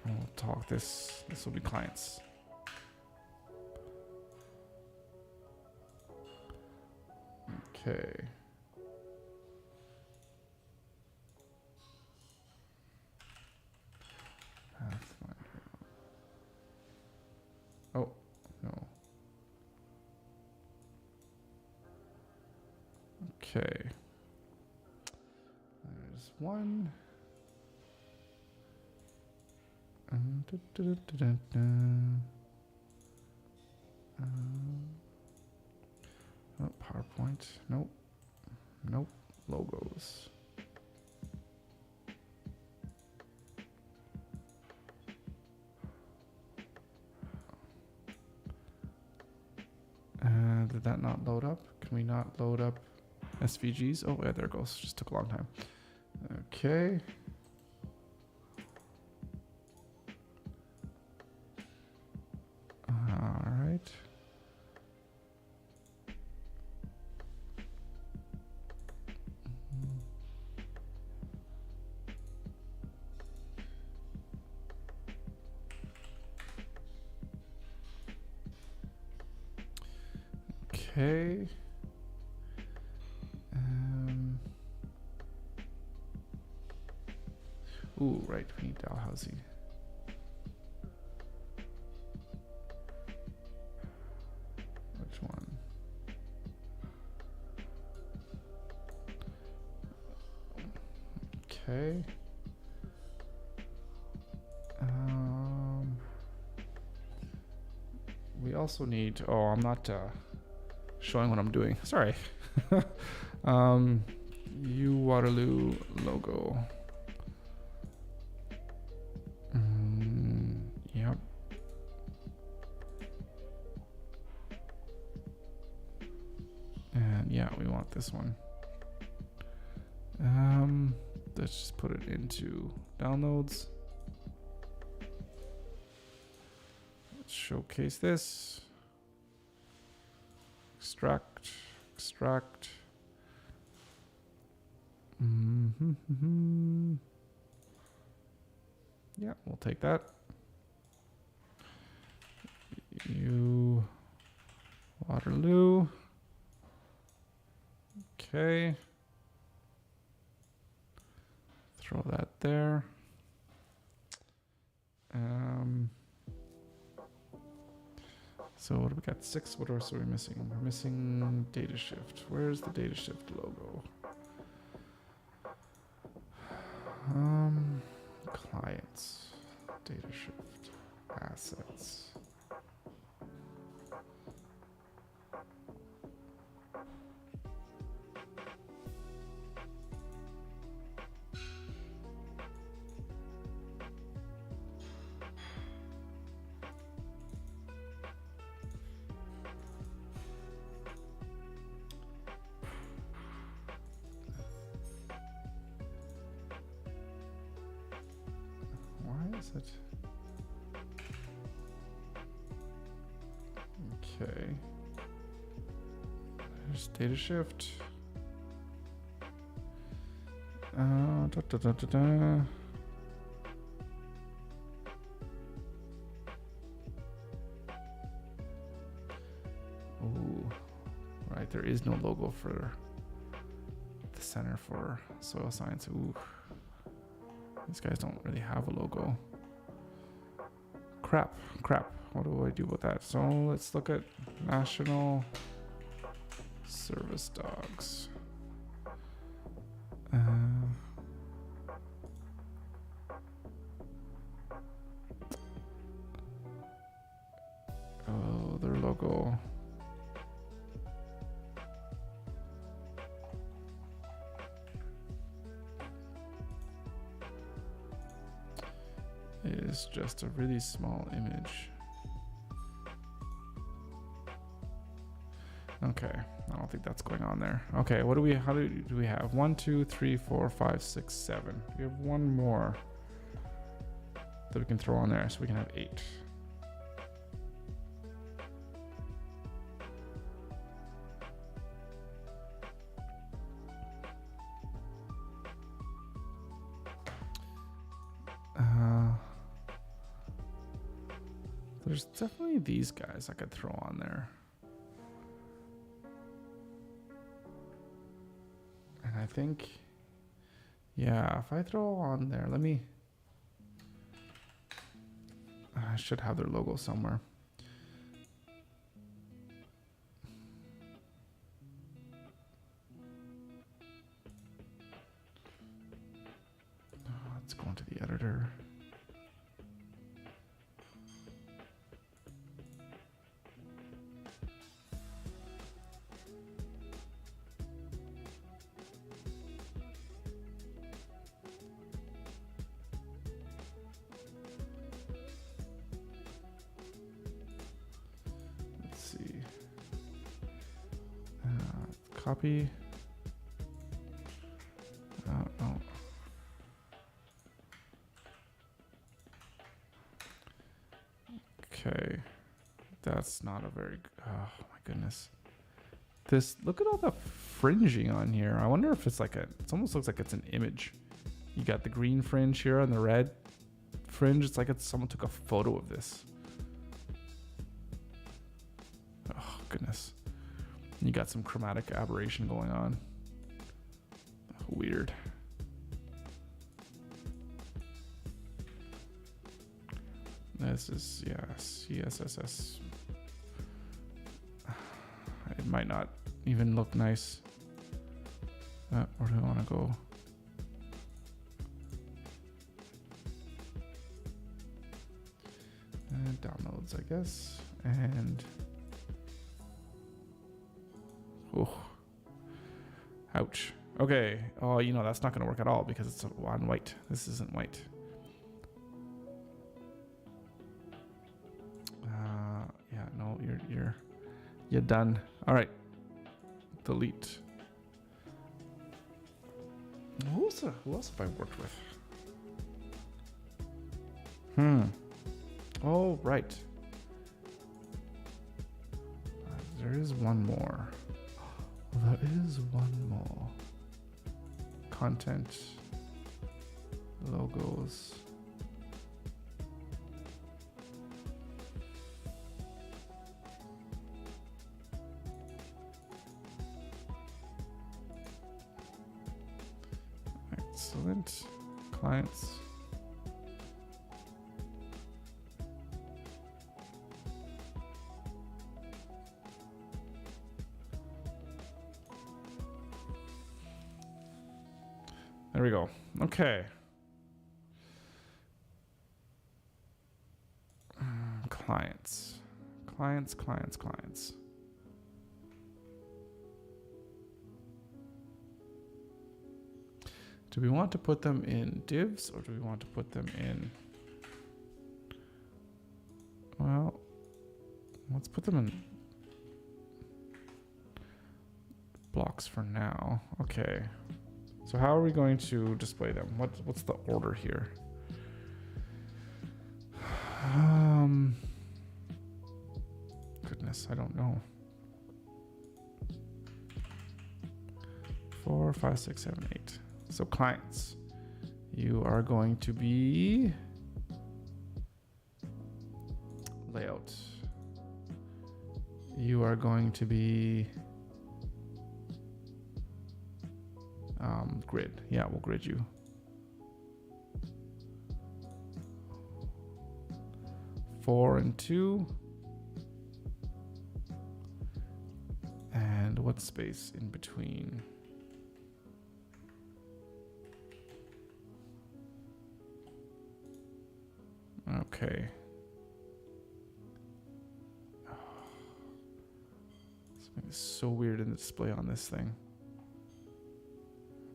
We'll talk this will be clients. Okay. Oh, no. Okay. There's one. Oh, PowerPoint. Nope. Nope. Logos. Did that not load up? Can we not load up SVGs? Oh, yeah, there it goes. Just took a long time. Okay. All right. Okay. Ooh, right. We need Dalhousie. Which one? Okay. We also need. Oh, I'm not showing what I'm doing. Sorry. U Waterloo logo. Yep. And yeah, we want this one. Let's just put it into downloads. Let's showcase this. Extract. Yeah, we'll take that. U Waterloo. Okay. Throw that there. So what do we got? 6. What else are we missing? We're missing data shift. Where's the data shift logo? Clients, data shift, assets. is it? Okay. There's data shift. Da, da, da, da, da. Ooh, right. There is no logo for the Center for Soil Science. Ooh, these guys don't really have a logo. Crap. What do I do about that? So let's look at National Service Dogs. Oh, their logo. Is just a really small image. Okay, I don't think that's going on there. Okay, what do we? How do we have? 1, 2, 3, 4, 5, 6, 7. We have one more that we can throw on there, so we can have 8. There's definitely these guys I could throw on there. And I think, yeah, if I throw on there, I should have their logo somewhere. Let's go into the editor. Copy. No. Okay. That's not a very... Oh, my goodness. Look at all the fringing on here. I wonder if it's like it almost looks like it's an image. You got the green fringe here and the red fringe. It's like someone took a photo of this. Oh, goodness. You got some chromatic aberration going on. Weird. This is, yeah, CSSS. It might not even look nice. Where do I want to go? And downloads, I guess. And oh, ouch. Okay. Oh, that's not going to work at all because it's on white. This isn't white. Yeah, no, you're done. All right. Delete. Who else have I worked with? Oh, right. There is one more. There is one more. Content. Logos. Excellent. Clients. There we go. Okay. Clients. Do we want to put them in divs or do we want to put them in... Well, let's put them in blocks for now. Okay. So how are we going to display them? What's the order here? guess. I don't know. 4, 5, 6, 7, 8. So clients, you are going to be layout. You are going to be grid. Yeah, we'll grid you. Four and 2. And what space in between? Okay. Something is so weird in the display on this thing.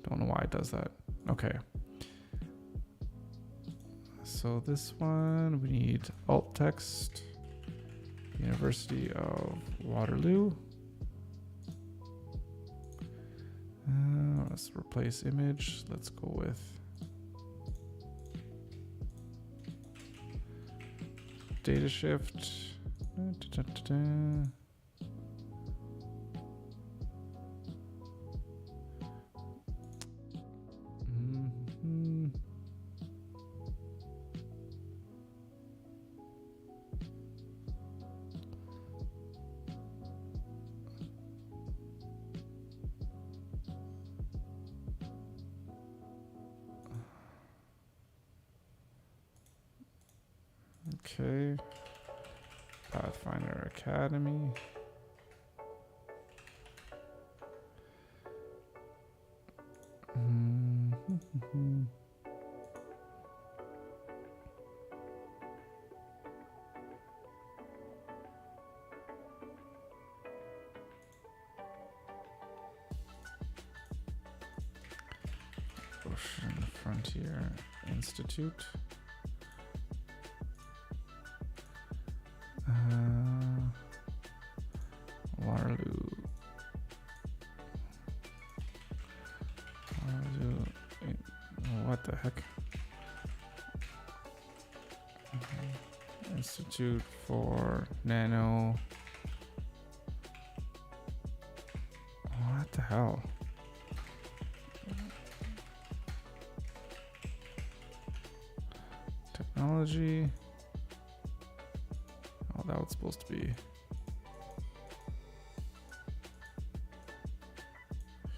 Don't know why it does that. Okay. So this one, we need alt text, University of Waterloo. Let's replace image. Let's go with data shift. Okay. Pathfinder Academy. Ocean Frontier Institute. Waterloo. What the heck? Institute for Nano. What the hell? Technology. Oh, that was supposed to be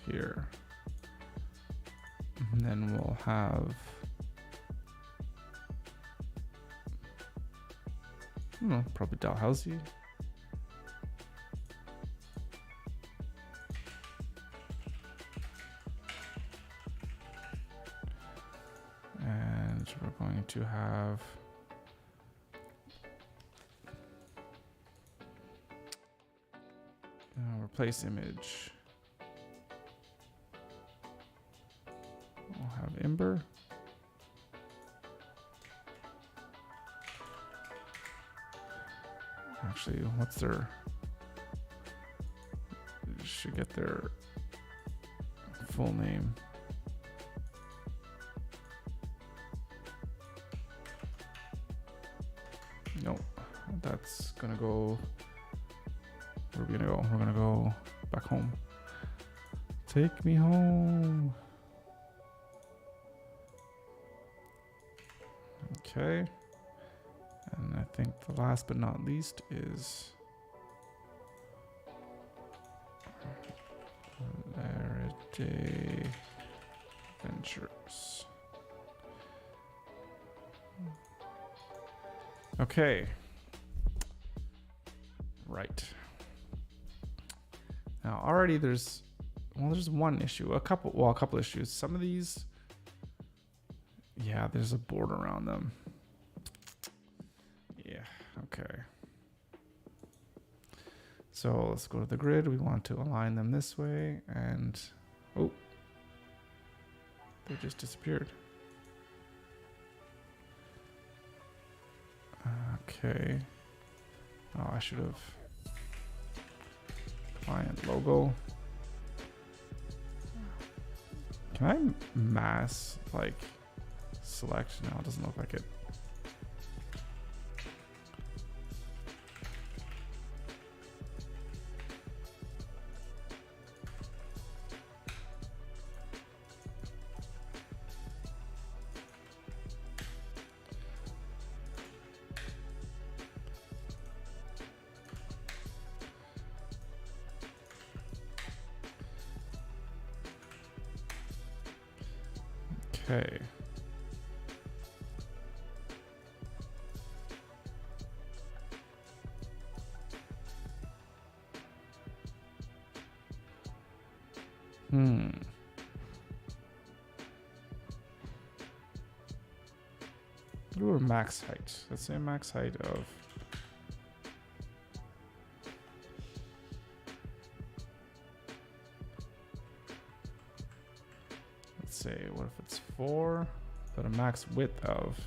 here. And then we'll have, I don't know, probably Dalhousie. And we're going to have replace image. We'll have Ember. Actually, what's their, should get their full name. Nope, that's gonna go, where are we gonna go? We're gonna go back home. Take me home. Okay. And I think the last but not least is Larraday Ventures. Okay. Right. Now already there's one issue, a couple issues. Some of these, yeah, there's a board around them. Yeah, okay. So let's go to the grid. We want to align them this way, and oh, they just disappeared. Okay. Oh, I should have. Client logo. Can I mass like select? No, it doesn't look like it. Okay. What about max height? Let's say max height of. Let's say, what if it's 4, but a max width of.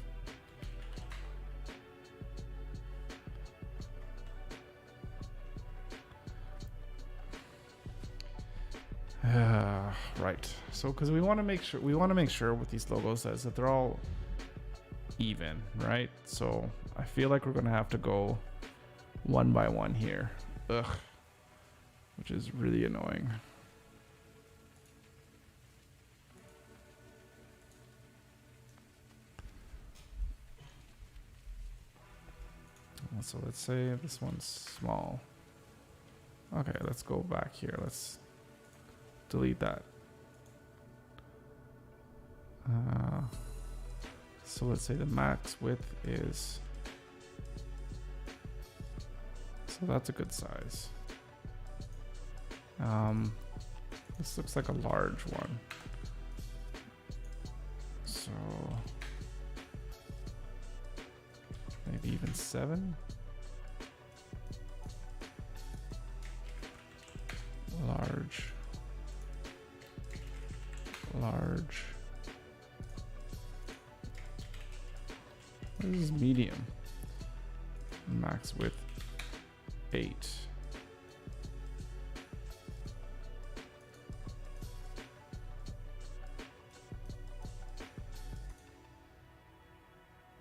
Right. So, because we want to make sure with these logos that they're all even, right? So I feel like we're gonna have to go one by one here. Ugh, which is really annoying. So let's say this one's small. Okay, let's go back here. Let's delete that. So let's say the max width is, so that's a good size. This looks like a large one. So maybe even 7. Large. This is medium. Max width 8.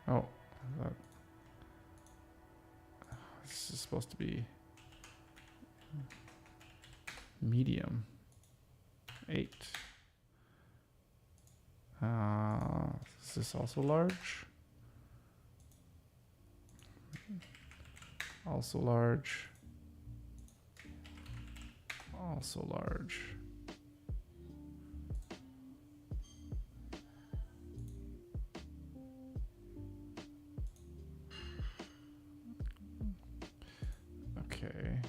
Oh, this is supposed to be medium 8. Is this also large? Also large. Also large. Okay.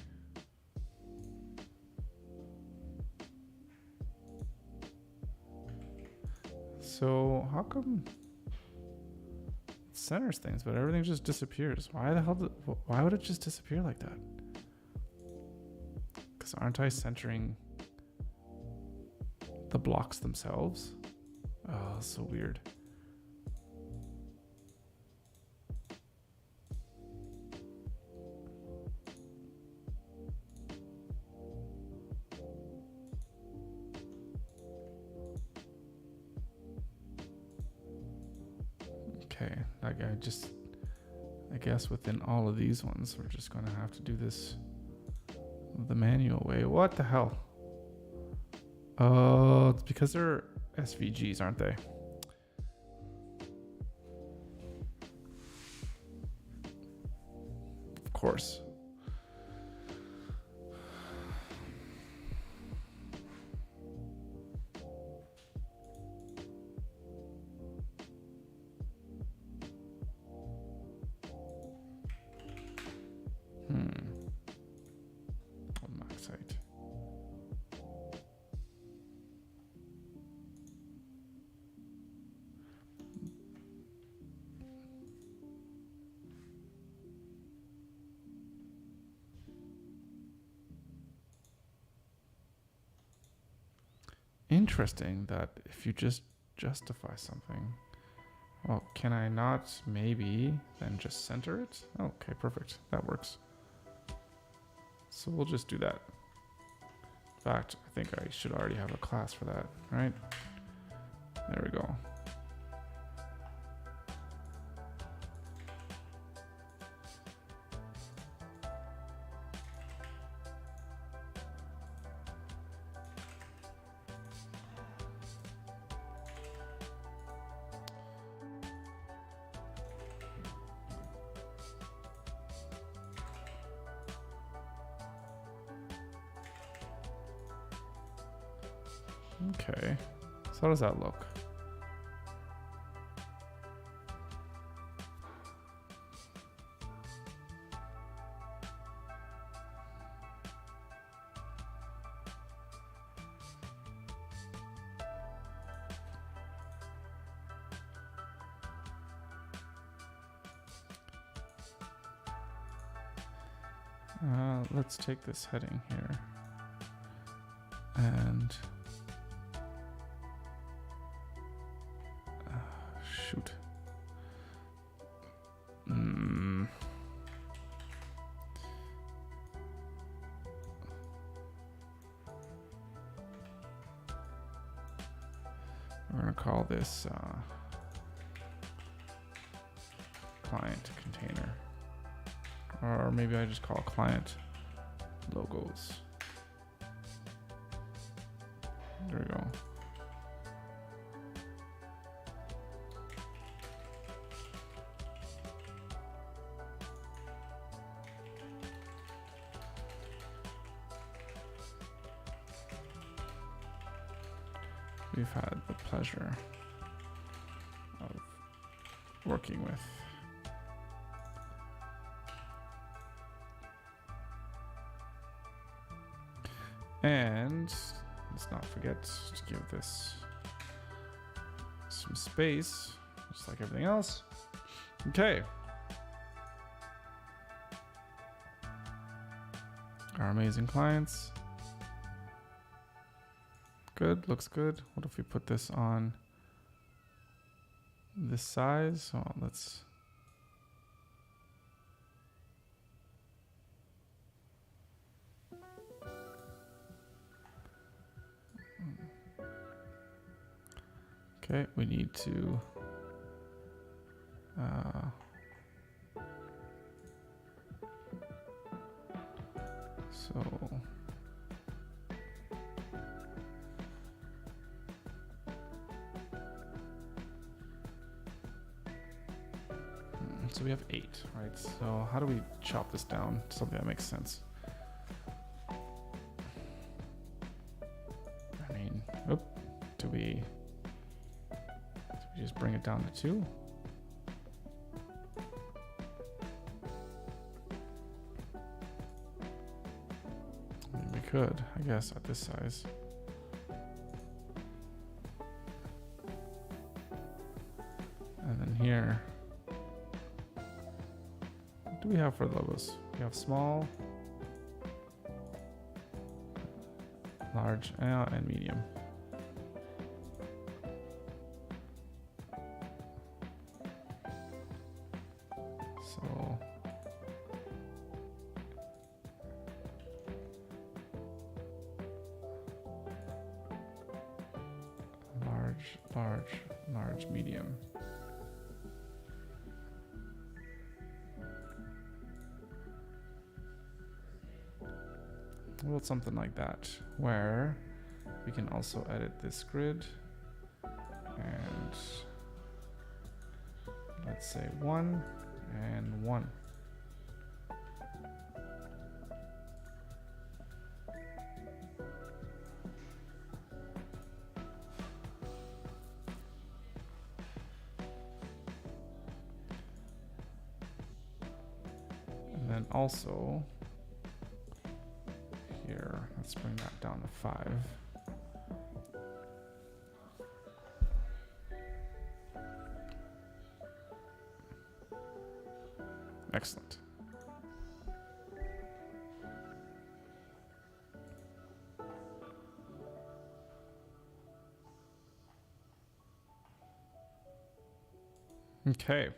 So how come it centers things, but everything just disappears? Why the hell? Why would it just disappear like that? Because aren't I centering the blocks themselves? Oh, so weird. Okay, I guess within all of these ones, we're just gonna have to do this the manual way. What the hell? Oh, it's because they're SVGs, aren't they? Of course. Max height. Interesting that if you just justify something, well, can I not maybe then just center it? Okay, perfect. That works. So we'll just do that. In fact, I think I should already have a class for that, right? There we go. Okay, so how does that look? Let's take this heading here and shoot. We're gonna call this client container, or maybe I just call client logos. There we go. We've had the pleasure of working with and let's not forget to give this some space, just like everything else. Okay. Our amazing clients. Good, looks good. What if we put this on this size? So let's okay, we need to so we have 8, right? So how do we chop this down to something that makes sense? I mean, do we just bring it down to 2? I mean, we could, I guess, at this size. And then here, what do we have for logos? We have small, large, and medium. So large, medium. Well, something like that, where we can also edit this grid and let's say 1 and 1. And then also here, let's bring that down to 5. Excellent. Okay.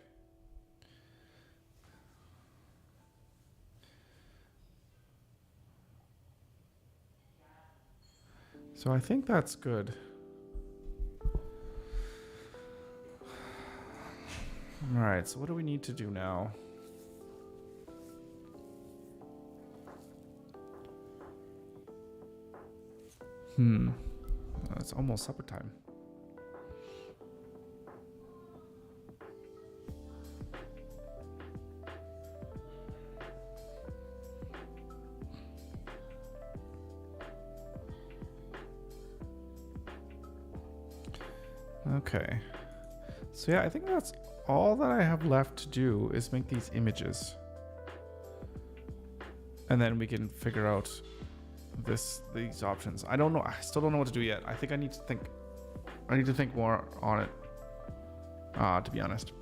So I think that's good. All right, so what do we need to do now? It's almost supper time. Okay. So yeah, I think that's all that I have left to do is make these images. And then we can figure out these options. I don't know. I still don't know what to do yet. I think I need to think more on it. To be honest.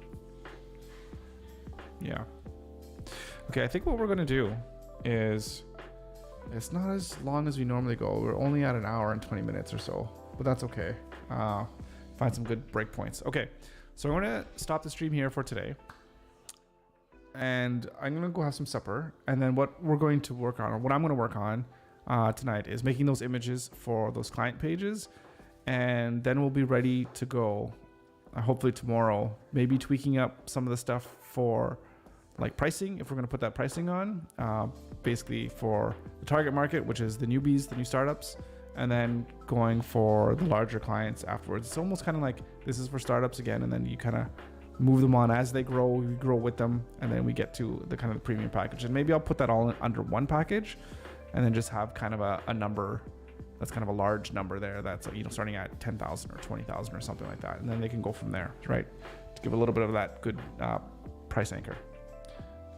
Yeah. Okay, I think what we're gonna do is it's not as long as we normally go. We're only at an hour and 20 minutes or so, but that's okay. Find some good breakpoints. Okay, so I'm gonna stop the stream here for today, and I'm gonna go have some supper. And then what we're going to work on, or what I'm gonna work on tonight, is making those images for those client pages, and then we'll be ready to go. Hopefully tomorrow, maybe tweaking up some of the stuff for like pricing, if we're going to put that pricing on, basically for the target market, which is the newbies, the new startups, and then going for the larger clients afterwards. It's almost kind of like this is for startups again, and then you kind of move them on as they grow, we grow with them, and then we get to the kind of the premium package. And maybe I'll put that all under one package, and then just have kind of a number that's kind of a large number there that's, you know, starting at 10,000 or 20,000 or something like that, and then they can go from there, right? To give a little bit of that good price anchor.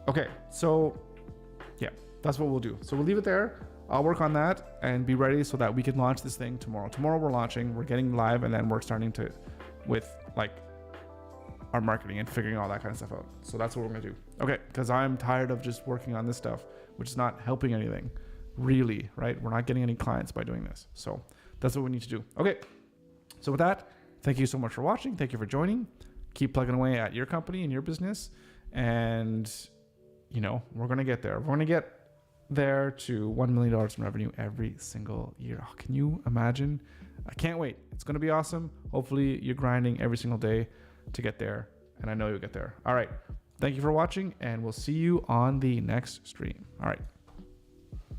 Okay, so yeah, that's what we'll do. So we'll leave it there. I'll work on that and be ready so that we can launch this thing tomorrow. Tomorrow we're launching, we're getting live, and then we're starting to with like our marketing and figuring all that kind of stuff out. So that's what we're gonna do. Okay, because I'm tired of just working on this stuff, which is not helping anything really, right? We're not getting any clients by doing this. So that's what we need to do. Okay, so with that, thank you so much for watching. Thank you for joining. Keep plugging away at your company and your business, and you know, we're going to get there. We're going to get there to $1 million in revenue every single year. Oh, can you imagine? I can't wait. It's going to be awesome. Hopefully you're grinding every single day to get there, and I know you'll get there. All right. Thank you for watching, and we'll see you on the next stream. All right.